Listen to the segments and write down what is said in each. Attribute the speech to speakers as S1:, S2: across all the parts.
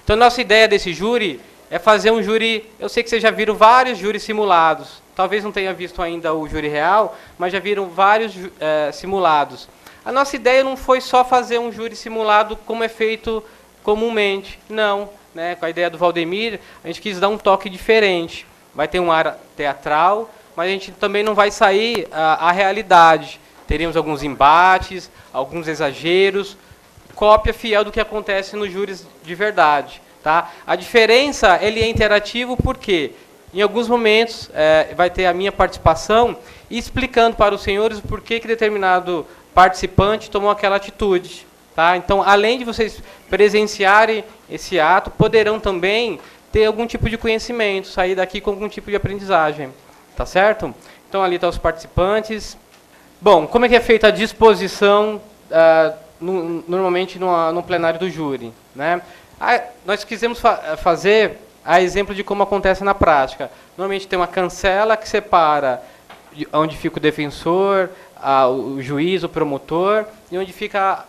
S1: Então, nossa ideia desse júri é fazer um júri... Eu sei que vocês já viram vários júris simulados. Talvez não tenha visto ainda o júri real, mas já viram vários simulados. A nossa ideia não foi só fazer um júri simulado como é feito comumente. Não. Né? Com a ideia do Valdemir, a gente quis dar um toque diferente. Vai ter um ar teatral, mas a gente também não vai sair à realidade. Teremos alguns embates, alguns exageros, cópia fiel do que acontece nos júris de verdade. Tá? A diferença, ele é interativo porque, em alguns momentos, vai ter a minha participação explicando para os senhores o porquê que determinado participante tomou aquela atitude. Tá? Então, além de vocês presenciarem esse ato, poderão também ter algum tipo de conhecimento, sair daqui com algum tipo de aprendizagem. Tá certo? Então, ali estão os participantes. Bom, como é que é feita a disposição, normalmente, no plenário do júri? Né? Nós quisemos fazer a exemplo de como acontece na prática. Normalmente tem uma cancela que separa onde fica o defensor, o juiz, o promotor, e onde fica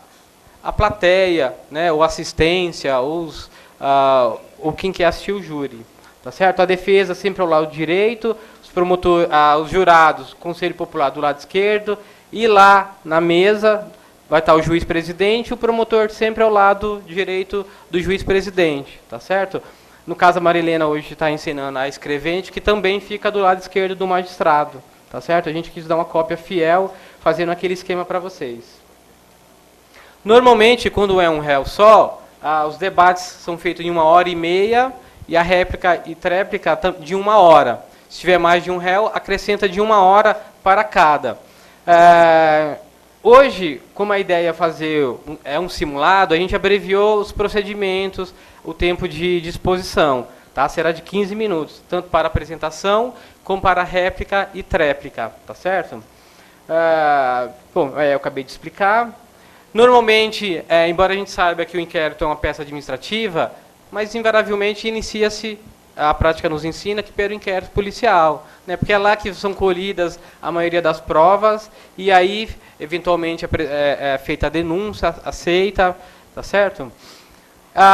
S1: a plateia, né, ou assistência, ou quem quer assistir o júri. Tá certo? A defesa sempre ao lado direito, os jurados, Conselho Popular do lado esquerdo, e lá na mesa vai estar o juiz-presidente e o promotor sempre ao lado direito do juiz-presidente. Tá certo? No caso, a Marilena hoje está ensinando a escrevente, que também fica do lado esquerdo do magistrado. Tá certo? A gente quis dar uma cópia fiel, fazendo aquele esquema para vocês. Normalmente, quando é um réu só, os debates são feitos em 1h30 e a réplica e tréplica de 1 hora. Se tiver mais de um réu, acrescenta de 1 hora para cada. Hoje, como a ideia é fazer um simulado, a gente abreviou os procedimentos, o tempo de disposição. Tá? Será de 15 minutos, tanto para a apresentação, como para a réplica e tréplica. Tá certo? Bom, eu acabei de explicar. Normalmente, embora a gente saiba que o inquérito é uma peça administrativa, mas invariavelmente inicia-se, a prática nos ensina, que pelo inquérito policial, né? Porque é lá que são colhidas a maioria das provas, e aí, eventualmente, é feita a denúncia, aceita, tá certo?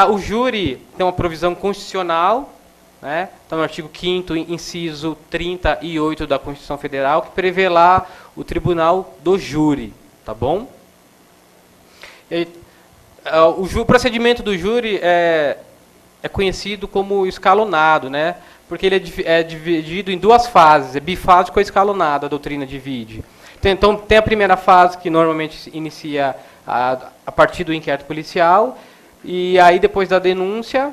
S1: O júri tem uma provisão constitucional, né? Então, no artigo 5º, inciso 38 da Constituição Federal, que prevê lá o tribunal do júri, tá bom? O procedimento do júri é conhecido como escalonado, né? Porque ele é dividido em duas fases, é bifásico ou escalonado, a doutrina divide. Então, tem a primeira fase, que normalmente inicia a partir do inquérito policial, e aí, depois da denúncia,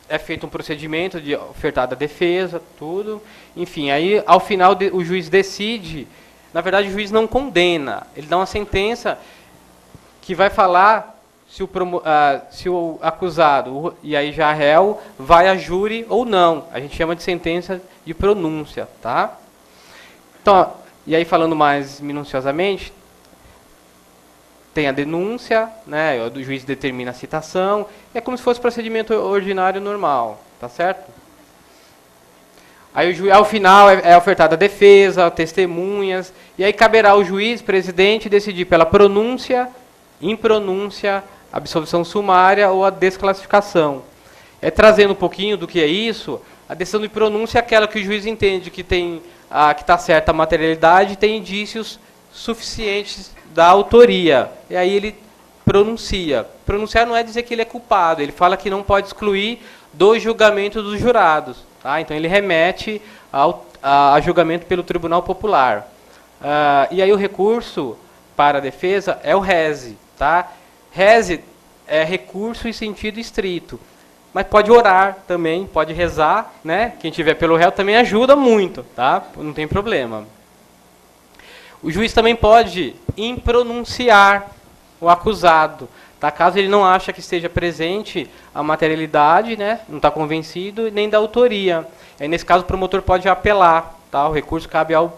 S1: é feito um procedimento de ofertada a defesa, tudo. Enfim, aí, ao final, o juiz decide. Na verdade, o juiz não condena, ele dá uma sentença que vai falar se o acusado, e aí já réu, vai a júri ou não. A gente chama de sentença de pronúncia. Tá? Então, e aí, falando mais minuciosamente, tem a denúncia, né, o juiz determina a citação, é como se fosse procedimento ordinário normal, tá certo? Aí, ao final, é ofertada a defesa, testemunhas, e aí caberá ao juiz, presidente, decidir pela pronúncia, impronúncia, absolvição sumária ou a desclassificação. Trazendo um pouquinho do que é isso, a decisão de pronúncia é aquela que o juiz entende que está certa a materialidade e tem indícios suficientes da autoria. E aí ele pronuncia. Pronunciar não é dizer que ele é culpado, ele fala que não pode excluir do julgamento dos jurados. Tá? Então ele remete a julgamento pelo Tribunal Popular. E aí o recurso para a defesa é o rese. Tá? Rese é recurso em sentido estrito. Mas pode orar também, pode rezar, né? Quem tiver pelo réu também ajuda muito, tá? Não tem problema. O juiz também pode impronunciar o acusado, tá? Caso ele não acha que esteja presente a materialidade, né? Não está convencido, nem da autoria. Aí, nesse caso, o promotor pode apelar, tá? O recurso cabe ao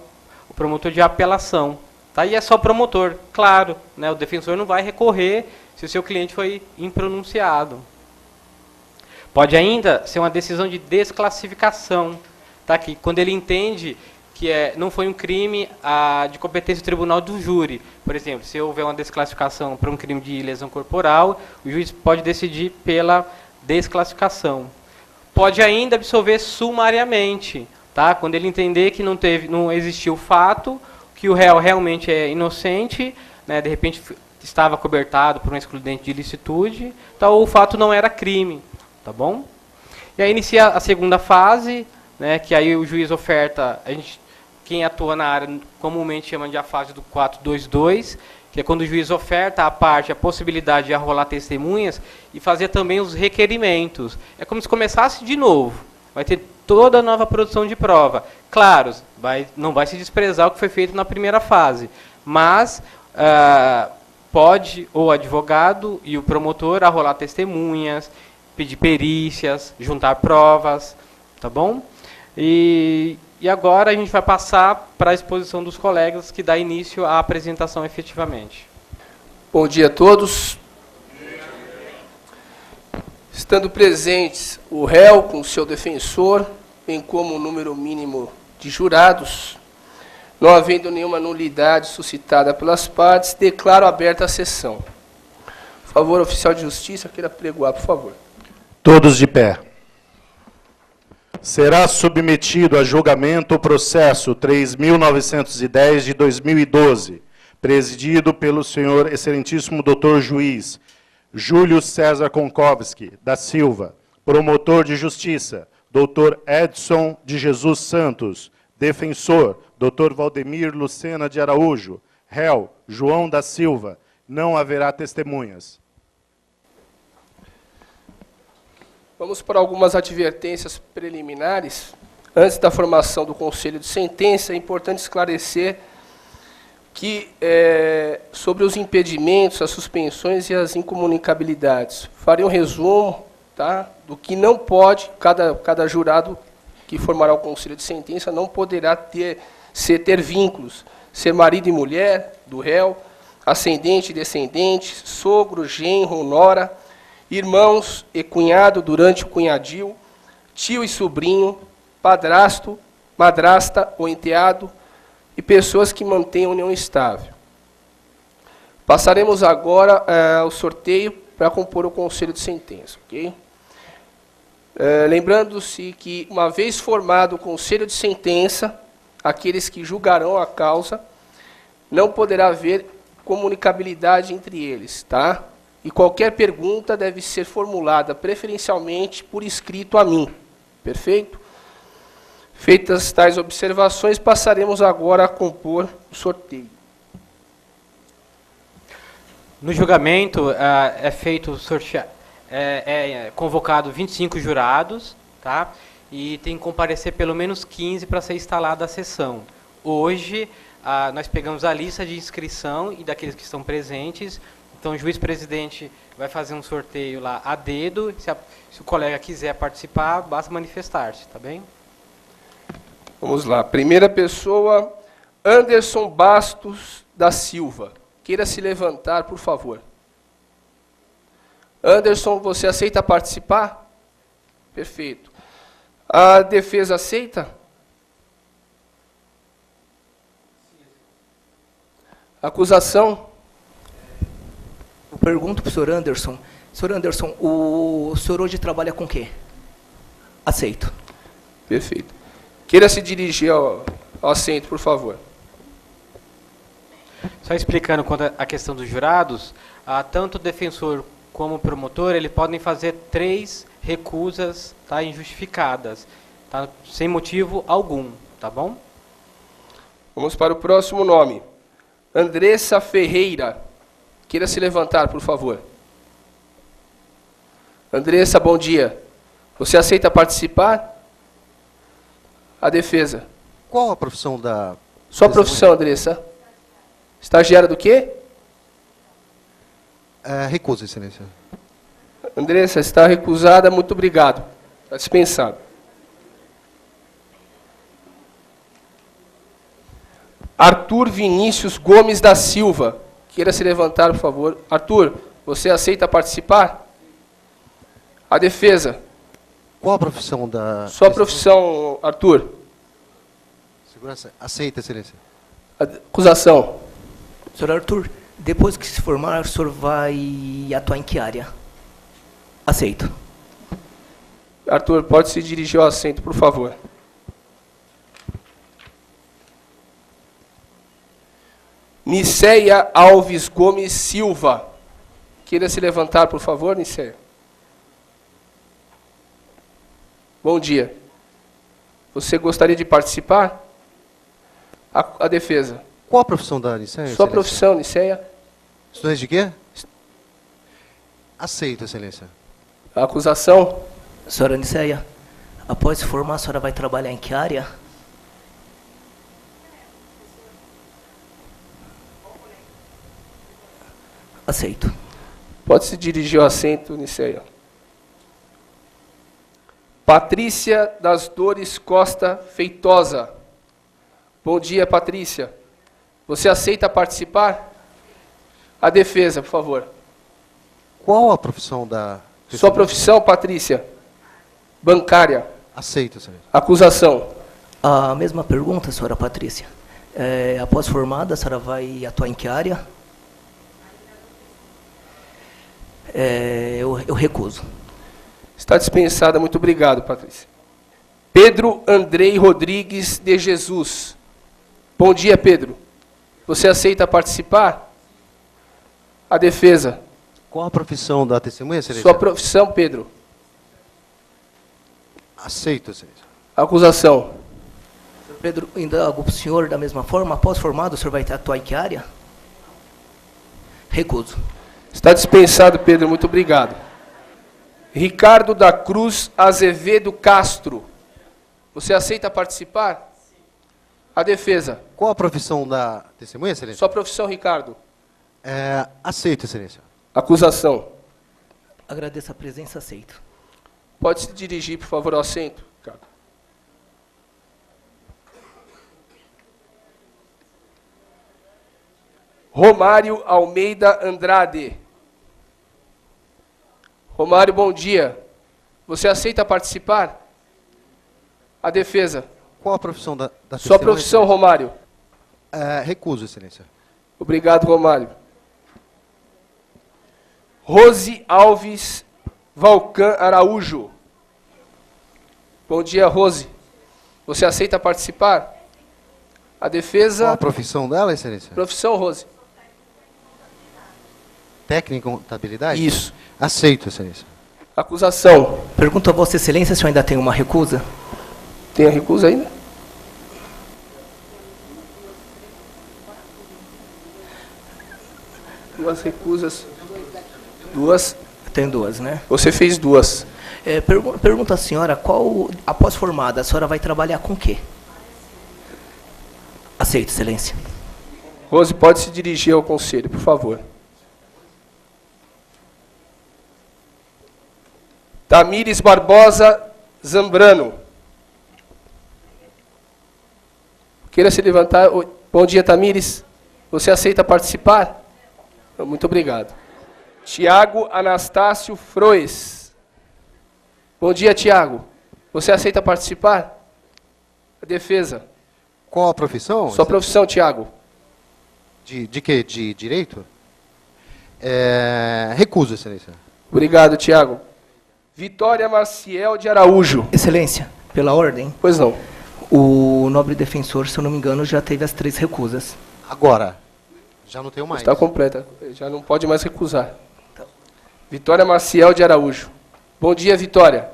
S1: promotor de apelação. Tá? E é só o promotor, claro, né? O defensor não vai recorrer se o seu cliente foi impronunciado. Pode ainda ser uma decisão de desclassificação, tá? Que quando ele entende que não foi um crime de competência do tribunal do júri. Por exemplo, se houver uma desclassificação para um crime de lesão corporal, o juiz pode decidir pela desclassificação. Pode ainda absolver sumariamente, tá? Quando ele entender que não existiu fato, que o réu realmente é inocente, né, de repente estava cobertado por um excludente de ilicitude, então o fato não era crime, tá bom? E aí inicia a segunda fase, né, que aí o juiz oferta, quem atua na área comumente chama de a fase do 422, que é quando o juiz oferta à parte a possibilidade de arrolar testemunhas e fazer também os requerimentos. É como se começasse de novo, vai ter toda a nova produção de prova. Claro, não vai se desprezar o que foi feito na primeira fase, mas pode o advogado e o promotor arrolar testemunhas, pedir perícias, juntar provas, tá bom? E agora a gente vai passar para a exposição dos colegas, que dá início à apresentação efetivamente.
S2: Bom dia a todos. Estando presentes o réu com o seu defensor, bem como o número mínimo de jurados, não havendo nenhuma nulidade suscitada pelas partes, declaro aberta a sessão. Por favor, oficial de justiça, queira pregoar, por favor.
S3: Todos de pé. Será submetido a julgamento o processo 3.910 de 2012, presidido pelo senhor excelentíssimo doutor juiz Júlio César Konkowski da Silva, promotor de justiça, doutor Edson de Jesus Santos, defensor, doutor Valdemir Lucena de Araújo, réu, João da Silva. Não haverá testemunhas.
S2: Vamos para algumas advertências preliminares. Antes da formação do conselho de sentença, é importante esclarecer que, sobre os impedimentos, as suspensões e as incomunicabilidades. Farei um resumo, tá, do que não pode, cada jurado que formará o conselho de sentença não poderá ter vínculos, ser marido e mulher do réu, ascendente e descendente, sogro, genro, nora, irmãos e cunhado durante o cunhadio, tio e sobrinho, padrasto, madrasta ou enteado e pessoas que mantenham união estável. Passaremos agora ao sorteio para compor o conselho de sentença, ok? Lembrando-se que, uma vez formado o conselho de sentença, aqueles que julgarão a causa, não poderá haver comunicabilidade entre eles, tá? E qualquer pergunta deve ser formulada preferencialmente por escrito a mim. Perfeito? Feitas tais observações, passaremos agora a compor o sorteio.
S1: No julgamento convocado 25 jurados, tá? E tem que comparecer pelo menos 15 para ser instalada a sessão. Hoje, nós pegamos a lista de inscrição e daqueles que estão presentes. Então, o juiz-presidente vai fazer um sorteio lá a dedo. Se o colega quiser participar, basta manifestar-se, tá bem?
S2: Vamos lá. Primeira pessoa, Anderson Bastos da Silva. Queira se levantar, por favor. Anderson, você aceita participar? Perfeito. A defesa aceita? Acusação?
S4: Eu pergunto para o senhor Anderson. Senhor Anderson, o senhor hoje trabalha com o quê? Aceito.
S2: Perfeito. Queira se dirigir ao assento, por favor.
S1: Só explicando quanto à questão dos jurados, tanto o defensor como o promotor, eles podem fazer 3 recusas, tá, injustificadas, tá, sem motivo algum, tá bom?
S2: Vamos para o próximo nome. Andressa Ferreira. Queira se levantar, por favor. Andressa, bom dia. Você aceita participar? A defesa.
S5: Qual a profissão da...
S2: Sua profissão, Andressa? Estagiária do quê?
S5: Recusa, excelência.
S2: Andressa, está recusada. Muito obrigado. Está dispensado. Arthur Vinícius Gomes da Silva. Queira se levantar, por favor. Arthur, você aceita participar? A defesa.
S5: Qual a profissão da...
S2: Sua profissão, Arthur?
S5: Segurança, aceita, excelência.
S2: Acusação.
S4: Senhor Arthur, depois que se formar, o senhor vai atuar em que área? Aceito.
S2: Arthur, pode se dirigir ao assento, por favor. Niceia Alves Gomes Silva. Queira se levantar, por favor, Niceia. Bom dia. Você gostaria de participar? A defesa.
S5: Qual a profissão da Niceia,
S2: Sua
S5: excelência?
S2: profissão, Niceia.
S5: Estudante de quê? Aceito, excelência.
S2: A acusação.
S4: Senhora Niceia, após se formar, a senhora vai trabalhar em que área? Aceito.
S2: Pode se dirigir ao assento, Niceia. Patrícia das Dores Costa Feitosa. Bom dia, Patrícia. Você aceita participar? A defesa, por favor.
S5: Qual a profissão da...
S2: Sua profissão, Patrícia? Bancária.
S5: Aceito, excelência.
S2: Acusação.
S4: A mesma pergunta, senhora Patrícia. Após formada, a senhora vai atuar em que área? Eu recuso.
S2: Está dispensada. Muito obrigado, Patrícia. Pedro Andrei Rodrigues de Jesus. Bom dia, Pedro. Você aceita participar? A defesa.
S5: Qual a profissão da testemunha, excelência?
S2: Sua profissão, Pedro.
S5: Aceito, excelência.
S2: Acusação.
S4: Pedro, indago para o senhor da mesma forma. Após formado, o senhor vai atuar em que área? Recuso.
S2: Está dispensado, Pedro. Muito obrigado. Ricardo da Cruz Azevedo Castro. Você aceita participar? A defesa.
S5: Qual a profissão da testemunha, excelência?
S2: Sua profissão, Ricardo.
S5: Aceito, excelência.
S2: Acusação.
S4: Agradeço a presença, aceito.
S2: Pode se dirigir, por favor, ao assento, Ricardo. Romário Almeida Andrade. Romário, bom dia. Você aceita participar? A defesa.
S5: Qual a profissão da
S2: Sua
S5: testemunha,
S2: profissão,
S5: excelência?
S2: Romário.
S5: Recuso, excelência.
S2: Obrigado, Romário. Rose Alves Valcan Araújo. Bom dia, Rose. Você aceita participar? A defesa.
S5: Qual a profissão dela, excelência?
S2: Profissão, Rose.
S5: Técnica em contabilidade?
S2: Isso.
S5: Aceito, excelência.
S2: Acusação.
S4: Pergunto a Vossa Excelência se eu ainda tenho uma recusa.
S2: Tem a recusa ainda? Duas recusas. Duas.
S4: Tenho duas, né?
S2: Você fez duas.
S4: Pergunta à senhora, após formada, a senhora vai trabalhar com o quê? Aceito, Excelência.
S2: Rose, pode se dirigir ao conselho, por favor. Tamires Barbosa Zambrano. Queira se levantar. Bom dia, Tamires. Você aceita participar? Muito obrigado. Tiago Anastácio Froes. Bom dia, Tiago. Você aceita participar? A defesa.
S5: Qual a profissão?
S2: Sua profissão, Tiago.
S5: De quê? De direito? Recuso, excelência.
S2: Obrigado, Tiago. Vitória Maciel de Araújo.
S4: Excelência, pela ordem,
S2: Pois não.
S4: o nobre defensor, se eu não me engano, já teve as 3 recusas.
S5: Agora, já não tenho mais.
S2: Está completa. Já não pode mais recusar. Vitória Maciel de Araújo. Bom dia, Vitória.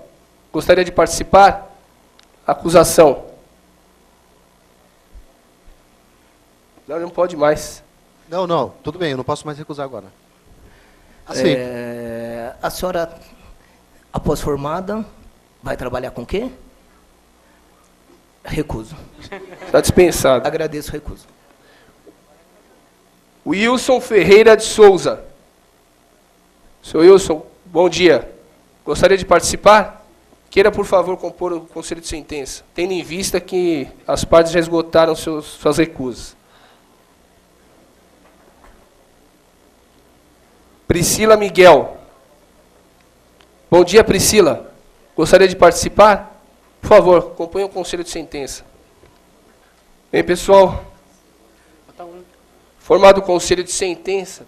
S2: Gostaria de participar? Acusação. Não pode mais.
S5: Não, tudo bem, eu não posso mais recusar agora. Aceito.
S4: A senhora, após formada, vai trabalhar com o quê? Recuso.
S2: Está dispensado.
S4: Agradeço o recuso.
S2: Wilson Ferreira de Souza. Sr. Wilson, bom dia. Gostaria de participar? Queira, por favor, compor o conselho de sentença, tendo em vista que as partes já esgotaram suas recusas. Priscila Miguel. Bom dia, Priscila. Gostaria de participar? Por favor, acompanhe o conselho de sentença. Bem, pessoal, formado o conselho de sentença.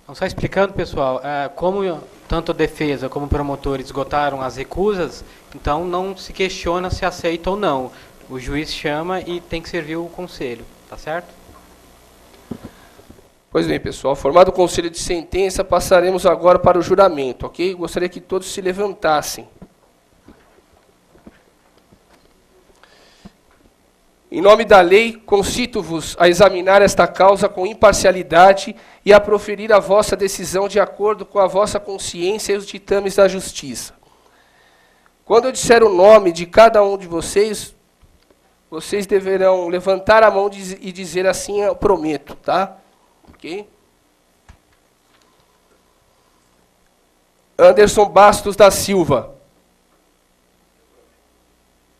S1: Então, só explicando, pessoal, como tanto a defesa como o promotor esgotaram as recusas, então não se questiona se aceita ou não. O juiz chama e tem que servir o conselho, tá certo?
S2: Pois bem, pessoal, formado o conselho de sentença, passaremos agora para o juramento, ok? Gostaria que todos se levantassem. Em nome da lei, concito-vos a examinar esta causa com imparcialidade e a proferir a vossa decisão de acordo com a vossa consciência e os ditames da justiça. Quando eu disser o nome de cada um de vocês, vocês deverão levantar a mão e dizer assim: eu prometo, tá? Ok? Anderson Bastos da Silva.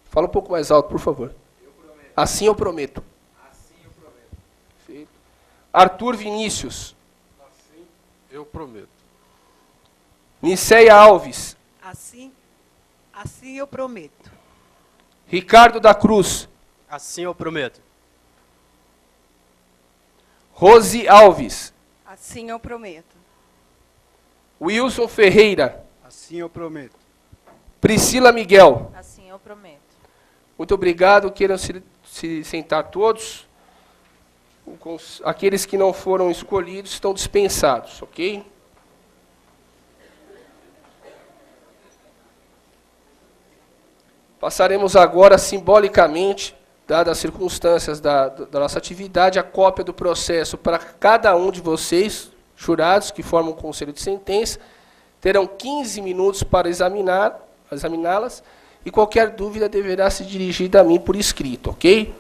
S2: Fala um pouco mais alto, por favor. Assim eu prometo.
S6: Assim eu prometo.
S2: Perfeito. Arthur Vinícius.
S6: Assim eu prometo.
S2: Niceia Alves.
S7: Assim eu prometo.
S2: Ricardo da Cruz.
S6: Assim eu prometo.
S2: Rose Alves.
S7: Assim eu prometo.
S2: Wilson Ferreira.
S6: Assim eu prometo.
S2: Priscila Miguel.
S8: Assim eu prometo.
S2: Muito obrigado. Queiram se sentar todos. Aqueles que não foram escolhidos estão dispensados, ok? Passaremos agora, simbolicamente, dadas as circunstâncias da nossa atividade, a cópia do processo para cada um de vocês, jurados, que formam o conselho de sentença. Terão 15 minutos para examiná-las, e qualquer dúvida deverá se dirigir a mim por escrito, ok?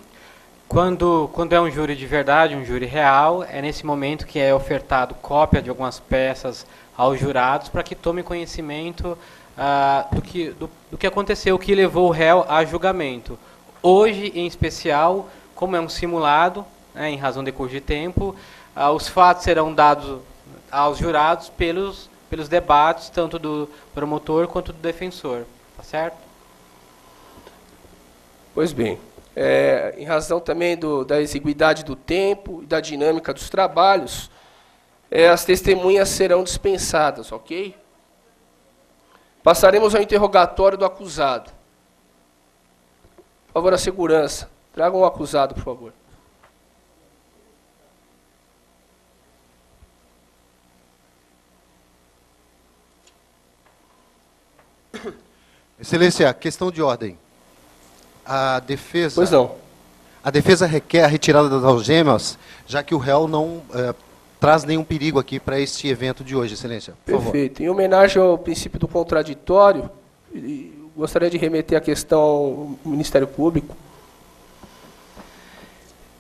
S1: Quando é um júri de verdade, um júri real, é nesse momento que é ofertado cópia de algumas peças aos jurados para que tomem conhecimento do que aconteceu, o que levou o réu a julgamento. Hoje, em especial, como é um simulado, né, em razão de curso de tempo, os fatos serão dados aos jurados pelos debates, tanto do promotor quanto do defensor. Tá certo?
S2: Pois bem, em razão também da exiguidade do tempo e da dinâmica dos trabalhos, as testemunhas serão dispensadas, ok? Passaremos ao interrogatório do acusado. Por favor, a segurança. Tragam o acusado, por favor.
S5: Excelência, questão de ordem. A defesa...
S2: Pois não.
S5: A defesa requer a retirada das algemas, já que o réu não traz nenhum perigo aqui para este evento de hoje, Excelência. Por favor.
S2: Perfeito. Em homenagem ao princípio do contraditório, gostaria de remeter a questão ao Ministério Público.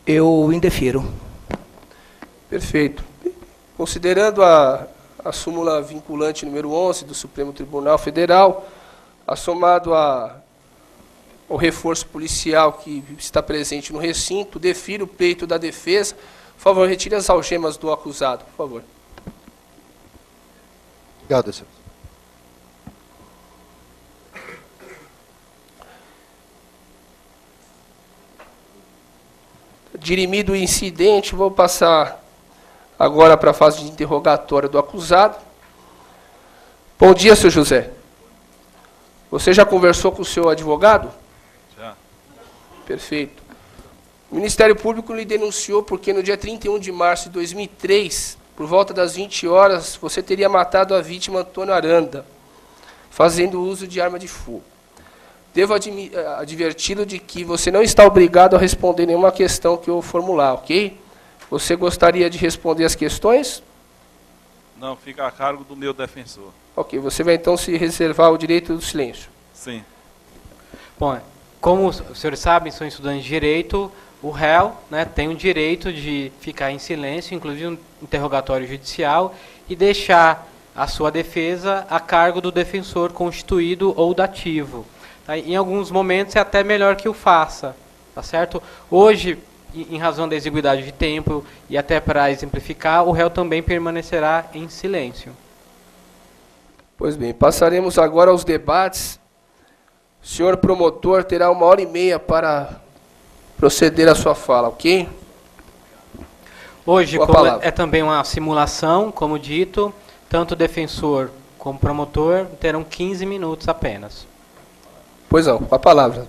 S4: Eu indefiro.
S2: Perfeito. Considerando a súmula vinculante número 11 do Supremo Tribunal Federal, assomado ao reforço policial que está presente no recinto, defiro o pleito da defesa. Por favor, retire as algemas do acusado, por favor.
S5: Obrigado, Excelência.
S2: Dirimido o incidente, vou passar agora para a fase de interrogatório do acusado. Bom dia, senhor José. Você já conversou com o seu advogado?
S9: Já.
S2: Perfeito. O Ministério Público lhe denunciou porque no dia 31 de março de 2003, por volta das 20 horas, você teria matado a vítima Antônio Aranda, fazendo uso de arma de fogo. Devo adverti-lo de que você não está obrigado a responder nenhuma questão que eu formular, ok? Você gostaria de responder as questões?
S9: Não, fica a cargo do meu defensor.
S2: Ok, você vai então se reservar o direito do silêncio.
S9: Sim.
S1: Bom, como os senhores sabem, são estudantes de direito, o réu, né, tem o direito de ficar em silêncio, inclusive um interrogatório judicial, e deixar a sua defesa a cargo do defensor constituído ou dativo. Tá? Em alguns momentos é até melhor que o faça, tá certo? Hoje, em razão da exiguidade de tempo e até para exemplificar, o réu também permanecerá em silêncio.
S2: Pois bem, passaremos agora aos debates O senhor promotor terá 1h30 para proceder à sua fala, ok?
S1: Hoje,
S2: Com a
S1: como
S2: palavra.
S1: é também uma simulação, como dito, tanto o defensor como o promotor terão 15 minutos apenas.
S2: Pois não, com a palavra.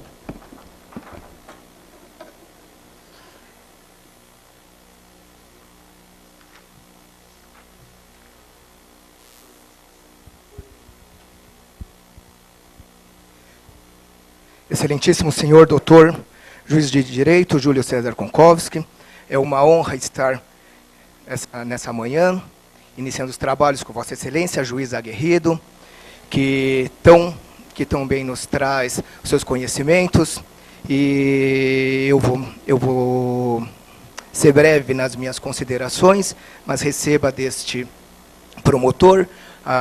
S4: Excelentíssimo senhor doutor, juiz de direito, Júlio César Konkowski, é uma honra estar nessa manhã, iniciando os trabalhos com Vossa Excelência, juiz aguerrido, que tão bem nos traz os seus conhecimentos, e eu vou ser breve nas minhas considerações, mas receba deste promotor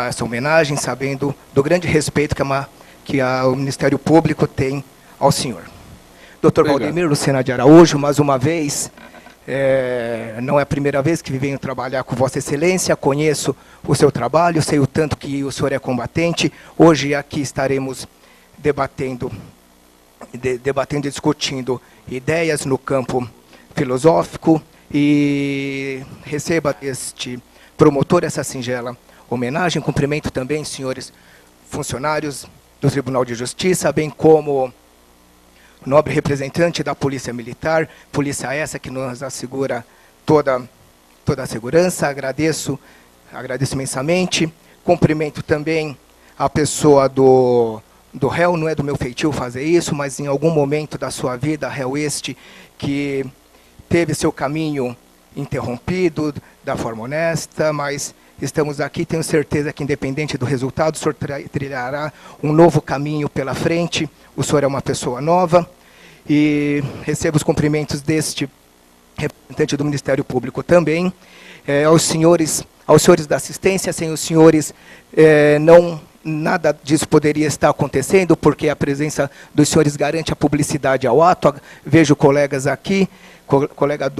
S4: essa homenagem, sabendo do grande respeito que o Ministério Público tem ao senhor. Dr. Valdemir Lucena de Araújo, mais uma vez, não é a primeira vez que venho trabalhar com Vossa Excelência, conheço o seu trabalho, sei o tanto que o senhor é combatente. Hoje aqui estaremos debatendo e discutindo ideias no campo filosófico, e receba deste promotor essa singela homenagem. Cumprimento também, senhores funcionários do Tribunal de Justiça, bem como o nobre representante da Polícia Militar, polícia essa que nos assegura toda a segurança. Agradeço imensamente. Cumprimento também a pessoa do réu, não é do meu feitio fazer isso, mas em algum momento da sua vida, réu este que teve seu caminho interrompido da forma honesta, mas estamos aqui, tenho certeza que, independente do resultado, o senhor trilhará um novo caminho pela frente. O senhor é uma pessoa nova, e recebo os cumprimentos deste representante do Ministério Público também. Aos senhores da assistência, sem os senhores, nada disso poderia estar acontecendo, porque a presença dos senhores garante a publicidade ao ato. Vejo colegas aqui, colega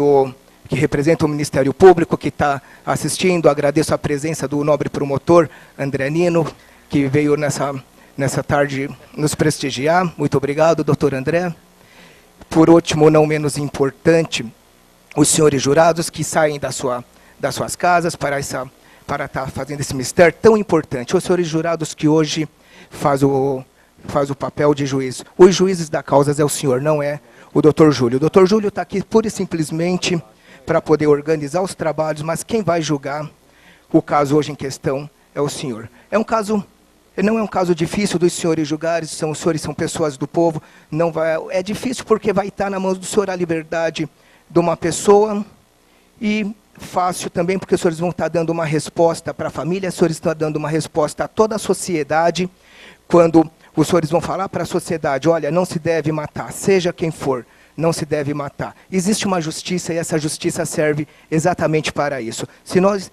S4: que representa o Ministério Público, que está assistindo. Agradeço a presença do nobre promotor André Nino, que veio nessa tarde nos prestigiar. Muito obrigado, doutor André. Por último, não menos importante, os senhores jurados que saem das suas casas para estar fazendo esse mistério tão importante. Os senhores jurados que hoje faz o papel de juiz. Os juízes da causa é o senhor, não é o doutor Júlio. O doutor Júlio está aqui pura e simplesmente para poder organizar os trabalhos, mas quem vai julgar o caso hoje em questão é o senhor. Não é um caso difícil dos senhores julgarem, os senhores são pessoas do povo, é difícil porque vai estar na mão do senhor a liberdade de uma pessoa, e fácil também porque os senhores vão estar dando uma resposta para a família, os senhores estão dando uma resposta a toda a sociedade, quando os senhores vão falar para a sociedade: olha, não se deve matar, seja quem for, não se deve matar. Existe uma justiça, e essa justiça serve exatamente para isso. Se nós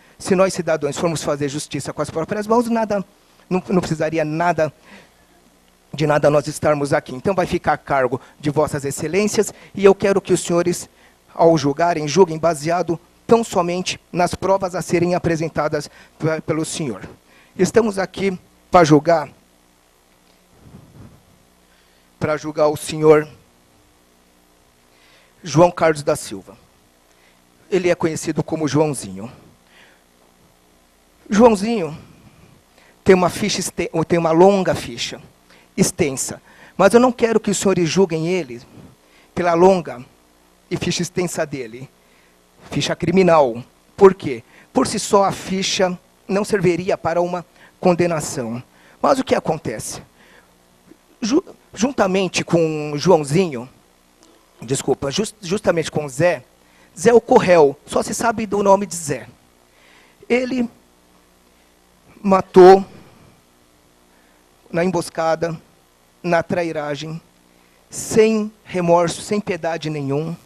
S4: cidadãos formos fazer justiça com as próprias mãos, não precisaria de nada nós estarmos aqui. Então vai ficar a cargo de Vossas Excelências, e eu quero que os senhores, ao julguem baseado tão somente nas provas a serem apresentadas pelo senhor. Estamos aqui para julgar o senhor João Carlos da Silva. Ele é conhecido como Joãozinho. Joãozinho tem uma longa ficha, extensa, mas eu não quero que os senhores julguem ele pela longa e ficha extensa dele, ficha criminal. Por quê? Por si só a ficha não serviria para uma condenação. Mas o que acontece? Juntamente com Joãozinho, justamente com Zé o Corréu, só se sabe do nome de Zé. Ele matou na emboscada, na trairagem, sem remorso, sem piedade nenhum,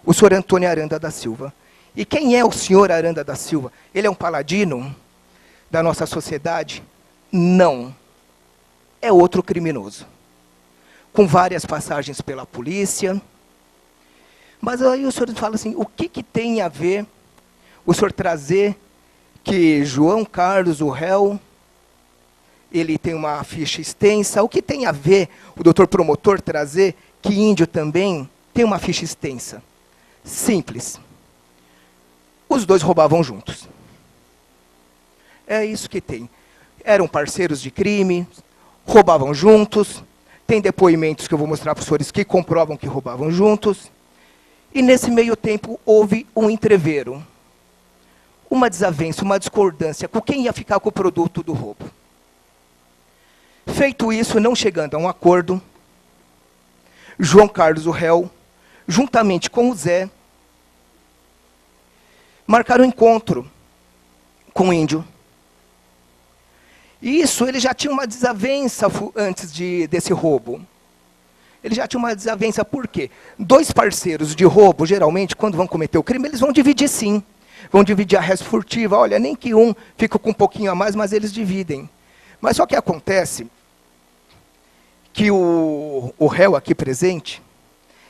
S4: o senhor Antônio Aranda da Silva. E quem é o senhor Aranda da Silva? Ele é um paladino da nossa sociedade? Não. É outro criminoso, com várias passagens pela polícia. Mas aí o senhor fala assim: o que tem a ver o senhor trazer que João Carlos, o réu, ele tem uma ficha extensa. O que tem a ver o doutor promotor trazer que índio também tem uma ficha extensa? Simples. Os dois roubavam juntos. É isso que tem. Eram parceiros de crime, roubavam juntos. Tem depoimentos que eu vou mostrar para os senhores que comprovam que roubavam juntos. E nesse meio tempo houve um entrevero. Uma desavença, uma discordância com quem ia ficar com o produto do roubo. Feito isso, não chegando a um acordo, João Carlos, o réu, juntamente com o Zé, marcaram um encontro com o índio. E isso, ele já tinha uma desavença antes desse roubo. Ele já tinha uma desavença, por quê? Dois parceiros de roubo, geralmente, quando vão cometer o crime, eles vão dividir sim. Vão dividir a res furtiva. Olha, nem que um fica com um pouquinho a mais, mas eles dividem. Mas só que acontece que o réu aqui presente,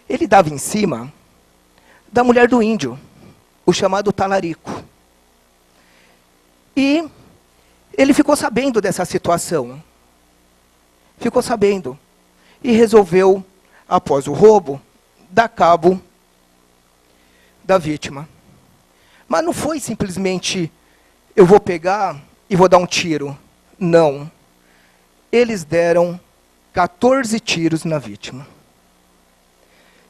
S4: ele dava em cima da mulher do índio, o chamado talarico. E ele ficou sabendo dessa situação. Ficou sabendo. E resolveu, após o roubo, dar cabo da vítima. Mas não foi simplesmente, eu vou pegar e vou dar um tiro. Não. Eles deram 14 tiros na vítima.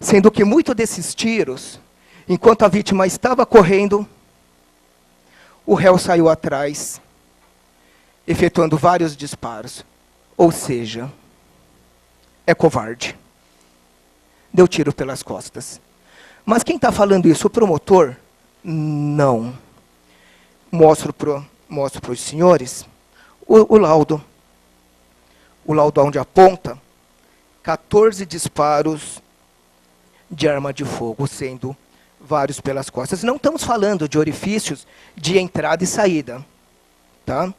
S4: Sendo que muitos desses tiros, enquanto a vítima estava correndo, o réu saiu atrás, efetuando vários disparos. Ou seja, é covarde. Deu tiro pelas costas. Mas quem está falando isso? O promotor? Não. Mostro para os senhores o laudo. O laudo onde aponta 14 disparos de arma de fogo, sendo vários pelas costas. Não estamos falando de orifícios de entrada e saída. Tá?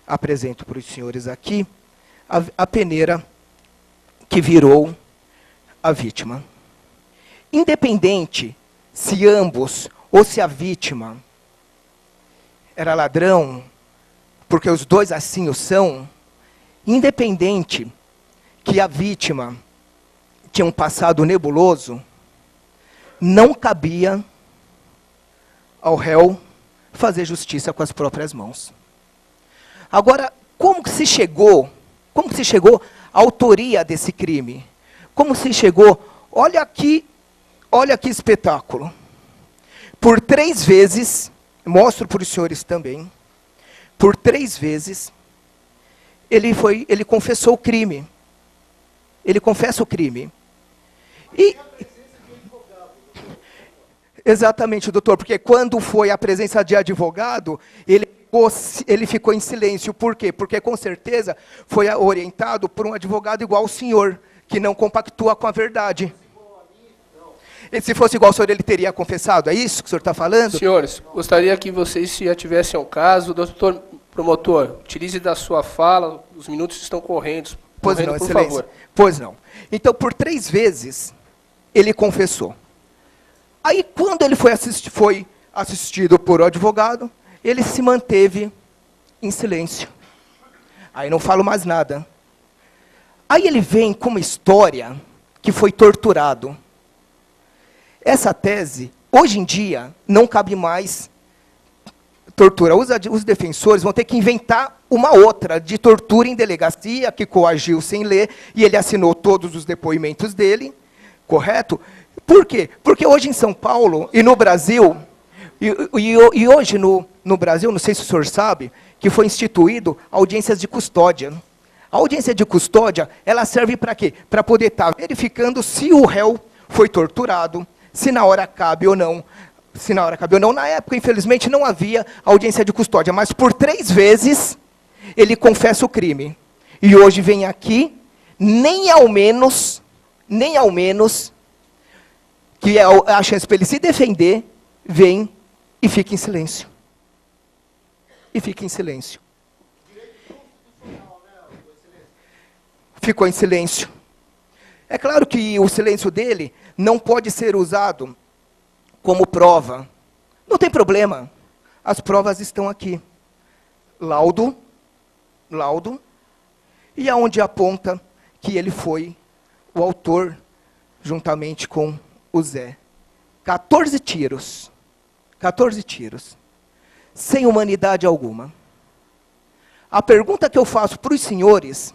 S4: Apresento para os senhores aqui a peneira que virou a vítima. Independente se ambos ou se a vítima era ladrão, porque os dois assim o são, independente que a vítima tinha um passado nebuloso, não cabia ao réu fazer justiça com as próprias mãos. Agora, como que se chegou à autoria desse crime? Como se chegou? Olha que espetáculo. Por 3 vezes, mostro para os senhores também, por 3 vezes, ele confessou o crime. Ele confessa o crime. E exatamente, doutor, porque quando foi a presença de advogado, ele ficou em silêncio. Por quê? Porque com certeza foi orientado por um advogado igual ao senhor, que não compactua com a verdade. E se fosse igual ao senhor, ele teria confessado? É isso que o senhor está falando?
S2: Senhores, gostaria que vocês, se já tivessem ao caso, doutor promotor, utilize da sua fala, os minutos estão correndo.
S4: Pois não,
S2: por
S4: excelência.
S2: favor.
S4: Pois não. Então, por 3 vezes, ele confessou. Aí, quando ele foi assistido por um advogado, ele se manteve em silêncio. Aí não falo mais nada. Aí ele vem com uma história que foi torturado. Essa tese, hoje em dia, não cabe mais tortura. Os defensores vão ter que inventar uma outra de tortura em delegacia, que coagiu sem ler, e ele assinou todos os depoimentos dele, correto? Por quê? Porque hoje em São Paulo e no Brasil, e hoje no Brasil, não sei se o senhor sabe, que foi instituído audiências de custódia. A audiência de custódia, ela serve para quê? Para poder estar verificando se o réu foi torturado, se na hora cabe ou não. Se na hora cabe ou não. Na época, infelizmente, não havia audiência de custódia, mas por 3 vezes ele confessa o crime. E hoje vem aqui, nem ao menos, que é a chance para ele se defender, vem e fica em silêncio. E fica em silêncio. Ficou em silêncio. É claro que o silêncio dele não pode ser usado como prova. Não tem problema. As provas estão aqui. Laudo, e aonde aponta que ele foi o autor, juntamente com o Zé. 14 tiros. 14 tiros. Sem humanidade alguma. A pergunta que eu faço para os senhores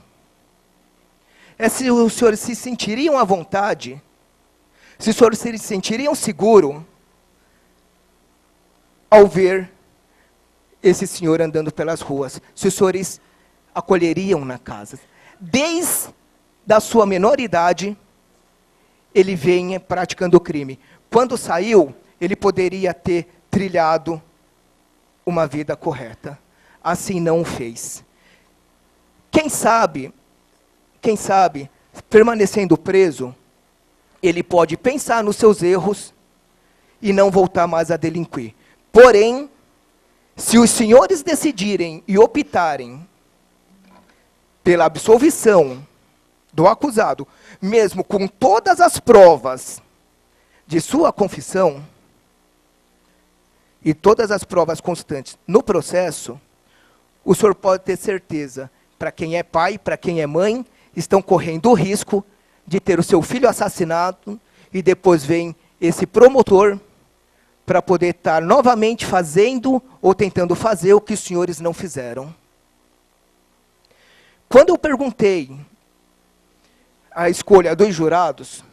S4: é se os senhores se sentiriam à vontade, se os senhores se sentiriam seguros ao ver esse senhor andando pelas ruas, se os senhores acolheriam na casa. Desde a sua menor idade, ele vem praticando o crime. Quando saiu, ele poderia ter trilhado uma vida correta. Assim não o fez. Quem sabe, permanecendo preso, ele pode pensar nos seus erros e não voltar mais a delinquir. Porém, se os senhores decidirem e optarem pela absolvição do acusado, mesmo com todas as provas de sua confissão e todas as provas constantes no processo, o senhor pode ter certeza, para quem é pai, para quem é mãe, estão correndo o risco de ter o seu filho assassinado e depois vem esse promotor para poder estar novamente fazendo ou tentando fazer o que os senhores não fizeram. Quando eu perguntei a escolha dos jurados,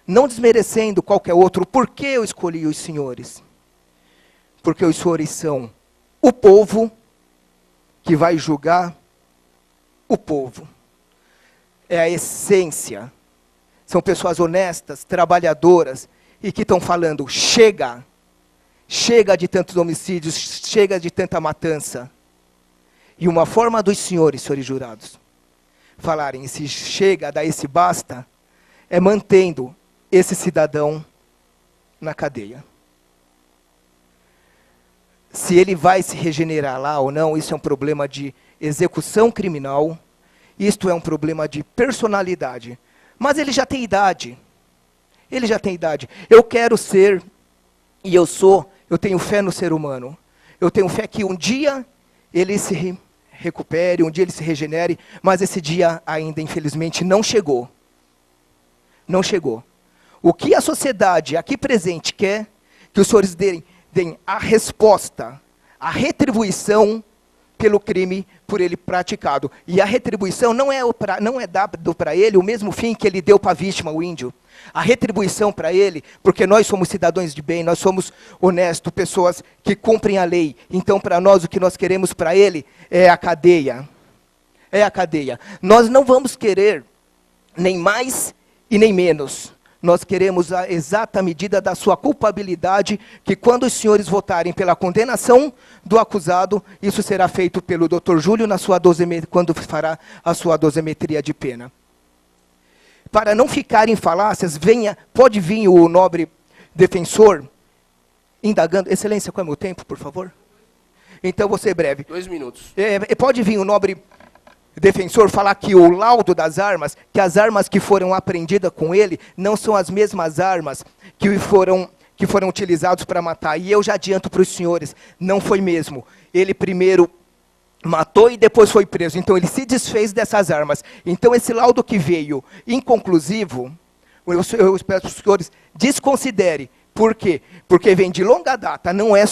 S4: não desmerecendo qualquer outro, por que eu escolhi os senhores? Porque os senhores são o povo que vai julgar o povo. É a essência. São pessoas honestas, trabalhadoras, e que estão falando, chega de tantos homicídios, chega de tanta matança. E uma forma dos senhores jurados, falarem esse chega, daí esse basta, é mantendo esse cidadão na cadeia. Se ele vai se regenerar lá ou não, isso é um problema de execução criminal, isto é um problema de personalidade. Mas ele já tem idade. Ele já tem idade. Eu quero ser, e eu tenho fé no ser humano. Eu tenho fé que um dia ele se recupere, um dia ele se regenere, mas esse dia ainda, infelizmente, não chegou. Não chegou. O que a sociedade aqui presente quer, que os senhores deem a resposta, a retribuição pelo crime por ele praticado. E a retribuição não é dado para ele o mesmo fim que ele deu para a vítima, o índio. A retribuição para ele, porque nós somos cidadãos de bem, nós somos honestos, pessoas que cumprem a lei. Então, para nós, o que nós queremos para ele é a cadeia. É a cadeia. Nós não vamos querer nem mais e nem menos. Nós queremos a exata medida da sua culpabilidade, que quando os senhores votarem pela condenação do acusado, isso será feito pelo Dr. Júlio quando fará a sua dosimetria de pena. Para não ficarem falácias, pode vir o nobre defensor indagando. Excelência, qual é o meu tempo, por favor? Então, vou ser breve.
S2: 2 minutos.
S4: Pode vir o nobre defensor falar que o laudo das armas, que as armas que foram apreendidas com ele, não são as mesmas armas que foram utilizadas para matar. E eu já adianto para os senhores, não foi mesmo. Ele primeiro matou e depois foi preso. Então ele se desfez dessas armas. Então esse laudo que veio inconclusivo, eu espero que os senhores desconsiderem. Por quê? Porque vem de longa data, não é